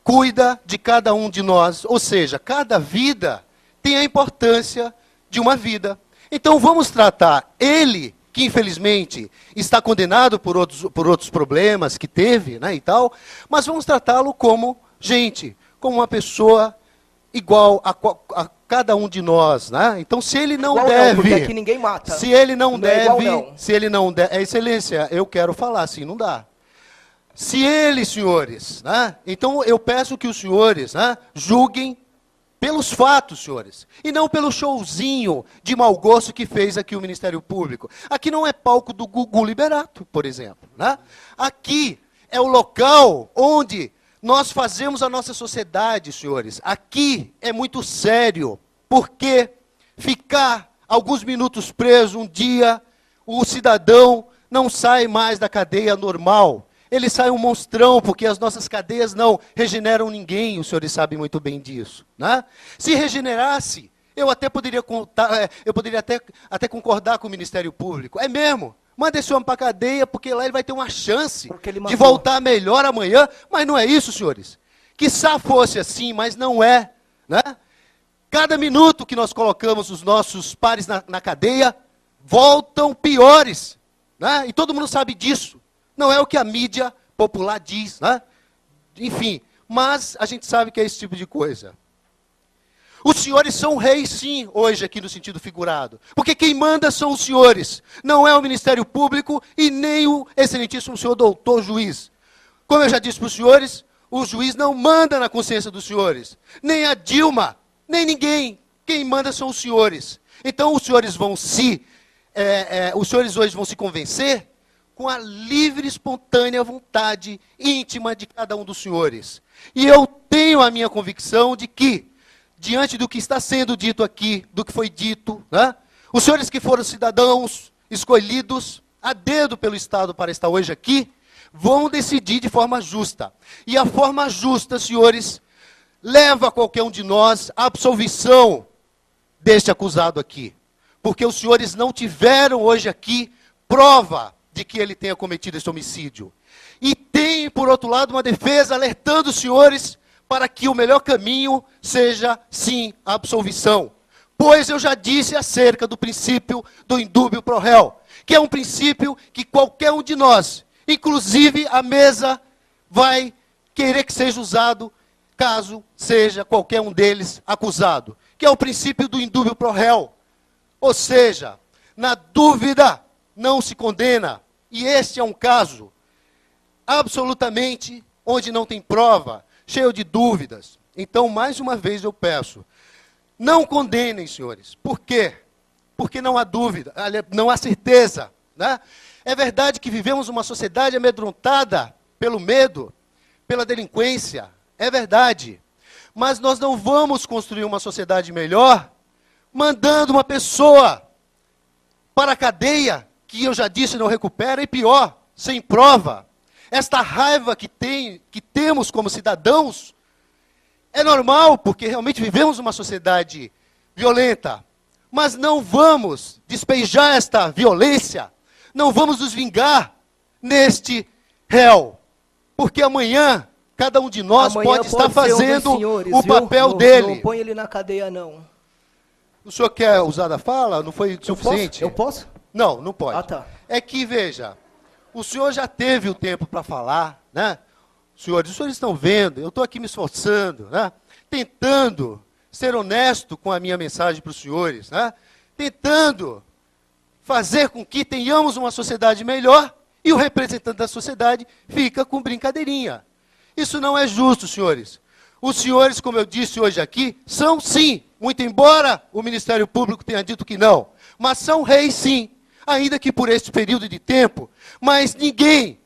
S5: cuida de cada um de nós. Ou seja, cada vida tem a importância de uma vida. Então vamos tratar ele, que infelizmente está condenado por outros problemas que teve, né, e tal, mas vamos tratá-lo como gente, como uma pessoa igual a cada um de nós, né? Então, se ele não deve,
S4: porque aqui ninguém mata.
S5: Se ele não deve,
S4: não.
S5: se ele não deve, excelência, eu quero falar assim, não dá. Se ele, senhores, né? Então eu peço que os senhores, né, julguem pelos fatos, senhores, e não pelo showzinho de mau gosto que fez aqui o Ministério Público. Aqui não é palco do Gugu Liberato, por exemplo, né? Aqui é o local onde nós fazemos a nossa sociedade, senhores. Aqui é muito sério, porque ficar alguns minutos preso um dia, o cidadão não sai mais da cadeia normal. Ele sai um monstrão, porque as nossas cadeias não regeneram ninguém, os senhores sabem muito bem disso. Né? Se regenerasse, eu até poderia até concordar com o Ministério Público. É mesmo. Manda esse homem para a cadeia, porque lá ele vai ter uma chance de voltar melhor amanhã. Mas não é isso, senhores. Quiçá fosse assim, mas não é. Né? Cada minuto que nós colocamos os nossos pares na cadeia, voltam piores. Né? E todo mundo sabe disso. Não é o que a mídia popular diz. Né? Enfim, mas a gente sabe que é esse tipo de coisa. Os senhores são reis, sim, hoje aqui no sentido figurado. Porque quem manda são os senhores. Não é o Ministério Público e nem o excelentíssimo senhor doutor juiz. Como eu já disse para os senhores, o juiz não manda na consciência dos senhores. Nem a Dilma, nem ninguém. Quem manda são os senhores. Então os senhores vão os senhores hoje vão se convencer com a livre, espontânea vontade íntima de cada um dos senhores. E eu tenho a minha convicção de que, diante do que está sendo dito aqui, do que foi dito, né, os senhores que foram cidadãos escolhidos a dedo pelo Estado para estar hoje aqui, vão decidir de forma justa. E a forma justa, senhores, leva a qualquer um de nós à absolvição deste acusado aqui. Porque os senhores não tiveram hoje aqui prova de que ele tenha cometido esse homicídio. E tem, por outro lado, uma defesa alertando os senhores para que o melhor caminho seja, sim, a absolvição. Pois eu já disse acerca do princípio do indúbio pro réu, que é um princípio que qualquer um de nós, inclusive a mesa, vai querer que seja usado caso seja qualquer um deles acusado, que é o princípio do indúbio pro réu. Ou seja, na dúvida não se condena. E este é um caso absolutamente onde não tem prova, cheio de dúvidas. Então, mais uma vez eu peço, não condenem, senhores. Por quê? Porque não há dúvida, não há certeza, né? É verdade que vivemos uma sociedade amedrontada pelo medo, pela delinquência. É verdade. Mas nós não vamos construir uma sociedade melhor mandando uma pessoa para a cadeia, que eu já disse não recupera, e pior, sem prova. Esta raiva que temos como cidadãos é normal, porque realmente vivemos uma sociedade violenta. Mas não vamos despejar esta violência, não vamos nos vingar neste réu. Porque amanhã, cada um de nós pode estar fazendo o papel dele.
S4: Não põe ele na cadeia, não.
S5: O senhor quer usar da fala? Não foi suficiente?
S4: Eu posso?
S5: Não, não pode.
S4: Ah, tá.
S5: É que, veja, o senhor já teve o tempo para falar, né? Os senhores estão vendo, eu estou aqui me esforçando, né? Tentando ser honesto com a minha mensagem para os senhores, né? Tentando fazer com que tenhamos uma sociedade melhor e o representante da sociedade fica com brincadeirinha. Isso não é justo, senhores. Os senhores, como eu disse hoje aqui, são sim, muito embora o Ministério Público tenha dito que não, mas são reis sim, ainda que por este período de tempo, mas ninguém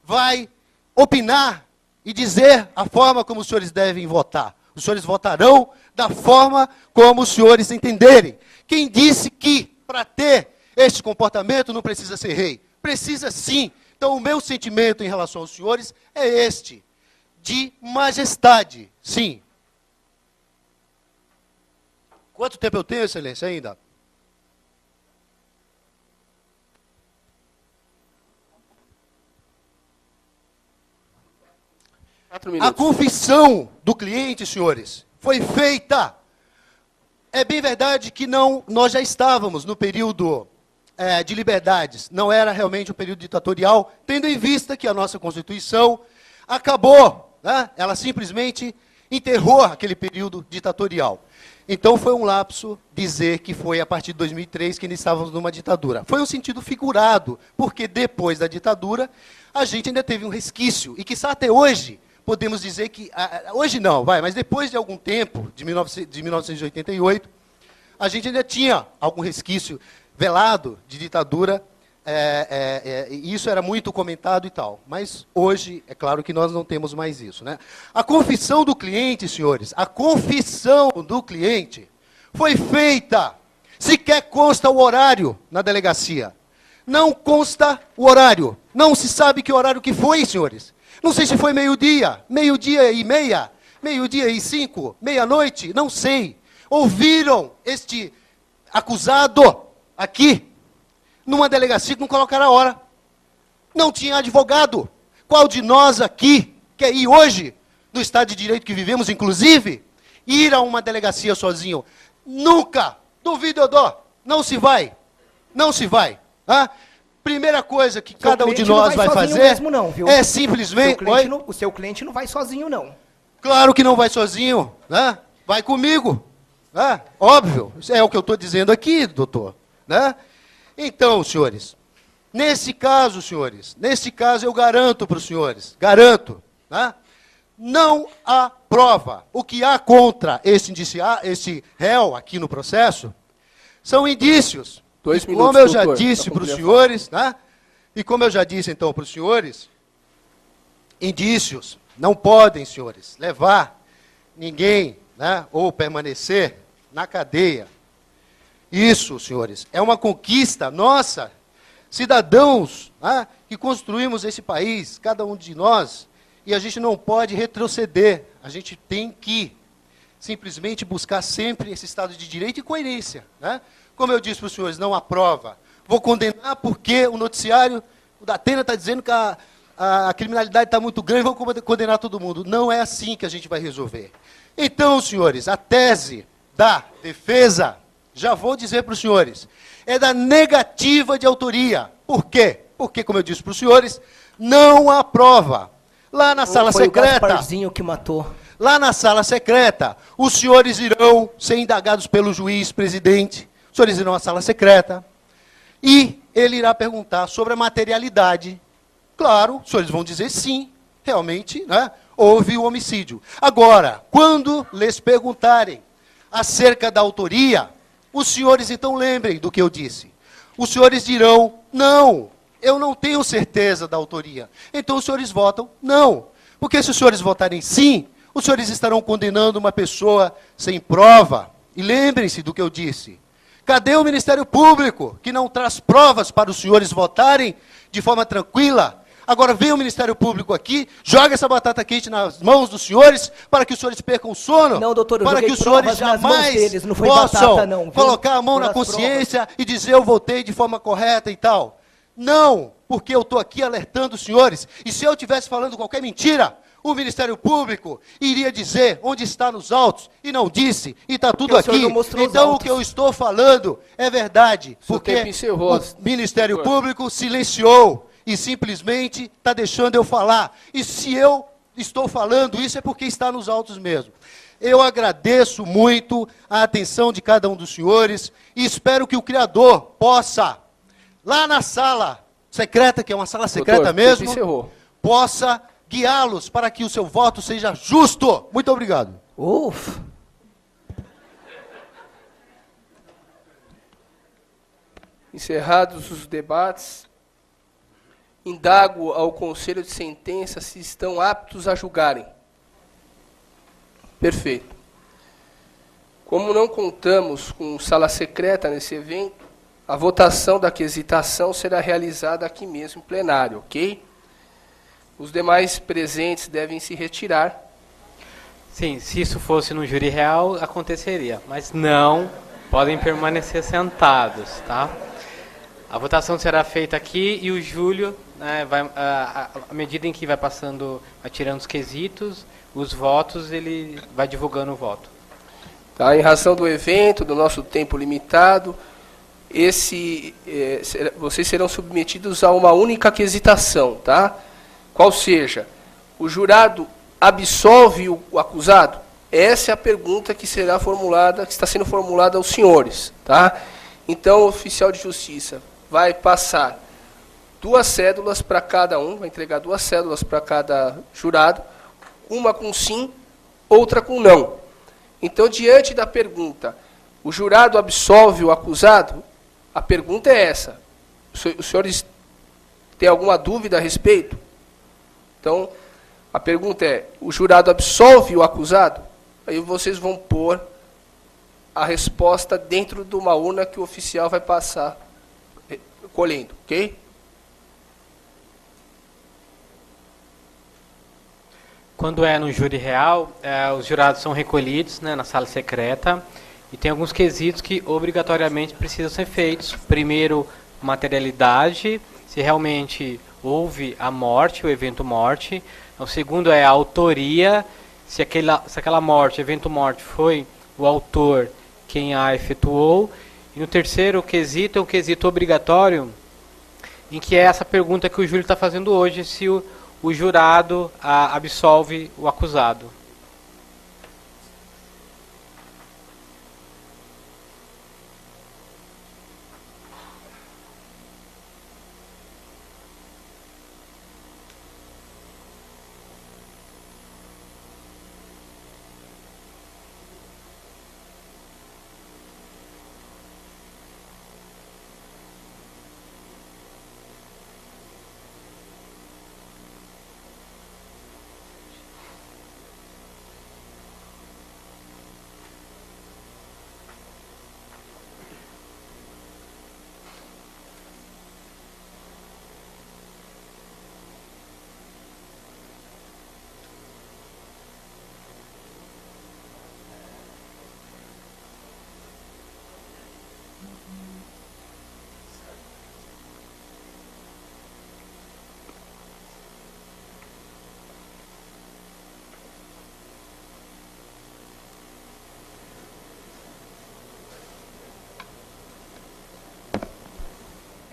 S5: vai opinar e dizer a forma como os senhores devem votar. Os senhores votarão da forma como os senhores entenderem. Quem disse que para ter este comportamento não precisa ser rei? Precisa sim. Então o meu sentimento em relação aos senhores é este, de majestade, sim. Quanto tempo eu tenho, excelência, ainda? A confissão do cliente, senhores, foi feita. É bem verdade que nós já estávamos no período de liberdades. Não era realmente um período ditatorial, tendo em vista que a nossa Constituição acabou, né? Ela simplesmente enterrou aquele período ditatorial. Então foi um lapso dizer que foi a partir de 2003 que estávamos numa ditadura. Foi um sentido figurado, porque depois da ditadura a gente ainda teve um resquício, e quiçá até hoje podemos dizer que, hoje não, mas depois de algum tempo, de 1988, a gente ainda tinha algum resquício velado de ditadura, e isso era muito comentado e tal. Mas hoje, é claro que nós não temos mais isso, né? A confissão do cliente, senhores, a confissão do cliente foi feita, sequer consta o horário na delegacia. Não consta o horário, não se sabe que horário que foi, senhores. Não sei se foi meio-dia, meio-dia e meia, meio-dia e 5, meia-noite, não sei. Ouviram este acusado aqui, numa delegacia que não colocaram a hora. Não tinha advogado. Qual de nós aqui quer ir hoje, no Estado de Direito que vivemos, inclusive, ir a uma delegacia sozinho? Nunca. Duvido, eu dou. Não se vai. Não se vai. Ah? Primeira coisa que cada um de nós vai fazer
S4: mesmo não, viu?
S5: É simplesmente...
S4: O seu cliente não vai sozinho, não.
S5: Claro que não vai sozinho, né? Vai comigo. Né? Óbvio, isso é o que eu estou dizendo aqui, doutor. Né? Então, senhores, nesse caso, eu garanto para os senhores, né? Não há prova. O que há contra esse réu aqui no processo são indícios.
S2: 2
S5: E
S2: minutos,
S5: como eu já
S2: doutor,
S5: disse
S2: pra
S5: para os
S2: concluir a
S5: senhores, né? E como eu já disse então para os senhores, indícios não podem, senhores, levar ninguém, né, ou permanecer na cadeia. Isso, senhores, é uma conquista nossa, cidadãos, né, que construímos esse país, cada um de nós, e a gente não pode retroceder. A gente tem que simplesmente buscar sempre esse Estado de Direito e coerência. Né? Como eu disse para os senhores, não há prova. Vou condenar porque o noticiário, o Datena está dizendo que a criminalidade está muito grande, vou condenar todo mundo. Não é assim que a gente vai resolver. Então, senhores, a tese da defesa, já vou dizer para os senhores, é da negativa de autoria. Por quê? Porque, como eu disse para os senhores, não há prova. Lá na sala
S4: Foi
S5: secreta...
S4: o Gasparzinho que matou.
S5: Lá na sala secreta, os senhores irão ser indagados pelo juiz presidente, os senhores irão à sala secreta, e ele irá perguntar sobre a materialidade. Claro, os senhores vão dizer sim, realmente, né, houve o homicídio. Agora, quando lhes perguntarem acerca da autoria, os senhores então lembrem do que eu disse. Os senhores dirão, não, eu não tenho certeza da autoria. Então os senhores votam não. Porque se os senhores votarem sim, os senhores estarão condenando uma pessoa sem prova. E lembrem-se do que eu disse. Cadê o Ministério Público, que não traz provas para os senhores votarem de forma tranquila? Agora vem o Ministério Público aqui, joga essa batata quente nas mãos dos senhores, para que os senhores percam o sono,
S4: Não, doutor, eu
S5: para
S4: joguei
S5: que os senhores
S4: provas nas mãos
S5: jamais
S4: deles, não foi
S5: possam
S4: batata, não, viu?
S5: colocar a mão
S4: Foram
S5: na
S4: as
S5: consciência e dizer eu votei de forma correta e tal. Não, porque eu estou aqui alertando os senhores, e se eu estivesse falando qualquer mentira, o Ministério Público iria dizer onde está nos autos, e não disse, e está tudo
S4: Porque o senhor
S5: aqui.
S4: não mostrou os
S5: Então o
S4: autos.
S5: que eu estou falando é verdade,
S2: Seu
S5: porque
S2: tempo encerrou.
S5: o Ministério Público silenciou e simplesmente está deixando eu falar. E se eu estou falando isso é porque está nos autos mesmo. Eu agradeço muito a atenção de cada um dos senhores e espero que o Criador possa, lá na sala secreta, que é uma sala secreta
S2: Doutor,
S5: mesmo,
S2: tempo encerrou.
S5: possa guiá-los para que o seu voto seja justo. Muito obrigado.
S4: Uf.
S2: Encerrados os debates, indago ao Conselho de Sentença se estão aptos a julgarem. Perfeito. Como não contamos com sala secreta nesse evento, a votação da quesitação será realizada aqui mesmo em plenário, ok? Os demais presentes devem se retirar.
S1: Sim, se isso fosse no júri real, aconteceria. Mas não, podem permanecer sentados, tá? A votação será feita aqui e o Júlio, né, à medida em que vai passando, vai tirando os quesitos, os votos, ele vai divulgando o voto.
S2: Tá? Em razão do evento, do nosso tempo limitado, vocês serão submetidos a uma única quesitação, tá? Qual seja, o jurado absolve o acusado? Essa é a pergunta que será formulada, que está sendo formulada aos senhores, tá? Então, o oficial de justiça vai passar 2 cédulas para cada um, vai entregar 2 cédulas para cada jurado, uma com sim, outra com não. Então, diante da pergunta, o jurado absolve o acusado? A pergunta é essa. Os senhores têm alguma dúvida a respeito? Então, a pergunta é, o jurado absolve o acusado? Aí vocês vão pôr a resposta dentro de uma urna que o oficial vai passar colhendo, ok?
S1: Quando é no júri real, os jurados são recolhidos, né, na sala secreta e tem alguns quesitos que obrigatoriamente precisam ser feitos. Primeiro, materialidade, se realmente houve a morte, o evento morte. O segundo é a autoria, se aquela morte, evento morte, foi o autor quem a efetuou. E no terceiro quesito é um quesito obrigatório, em que é essa pergunta que o Júlio está fazendo hoje, se o jurado absolve o acusado.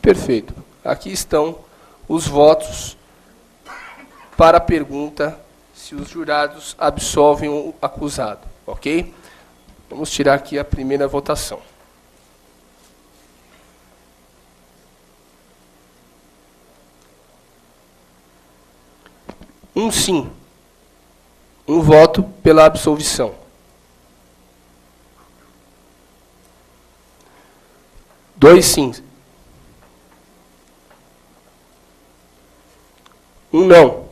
S2: Perfeito. Aqui estão os votos para a pergunta se os jurados absolvem o acusado. Ok? Vamos tirar aqui a primeira votação. Um sim. Um voto pela absolvição. Dois sim. Um não.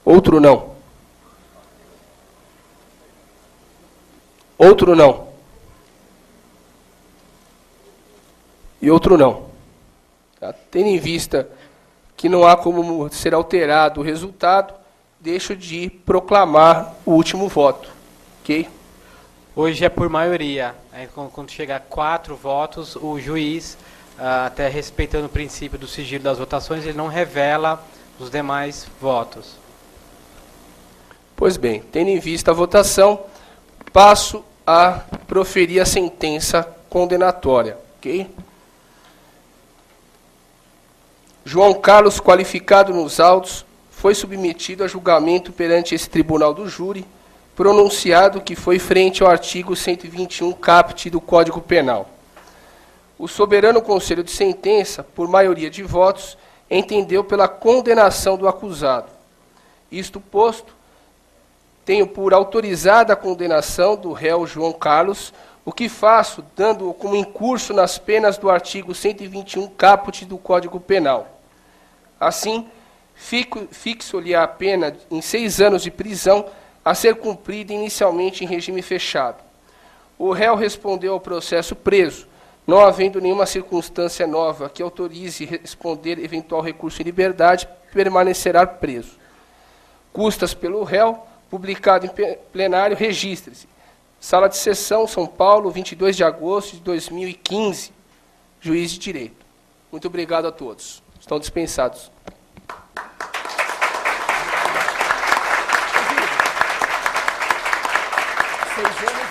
S2: Outro não. Outro não. E outro não. Tá? Tendo em vista que não há como ser alterado o resultado, deixo de proclamar o último voto. Ok?
S1: Hoje é por maioria. Aí, quando chegar 4 votos, o juiz, até respeitando o princípio do sigilo das votações, ele não revela os demais votos.
S2: Pois bem, tendo em vista a votação, passo a proferir a sentença condenatória. Ok? João Carlos, qualificado nos autos, foi submetido a julgamento perante esse tribunal do júri, pronunciado que foi frente ao artigo 121 caput do Código Penal. O soberano Conselho de Sentença, por maioria de votos, entendeu pela condenação do acusado. Isto posto, tenho por autorizada a condenação do réu João Carlos, o que faço, dando como incurso nas penas do artigo 121 caput do Código Penal. Assim, fixo-lhe a pena em 6 anos de prisão, a ser cumprida inicialmente em regime fechado. O réu respondeu ao processo preso, não havendo nenhuma circunstância nova que autorize responder eventual recurso em liberdade, permanecerá preso. Custas pelo réu, publicado em plenário, registre-se. Sala de Sessão, São Paulo, 22 de agosto de 2015. Juiz de Direito. Muito obrigado a todos. Estão dispensados. Seis anos.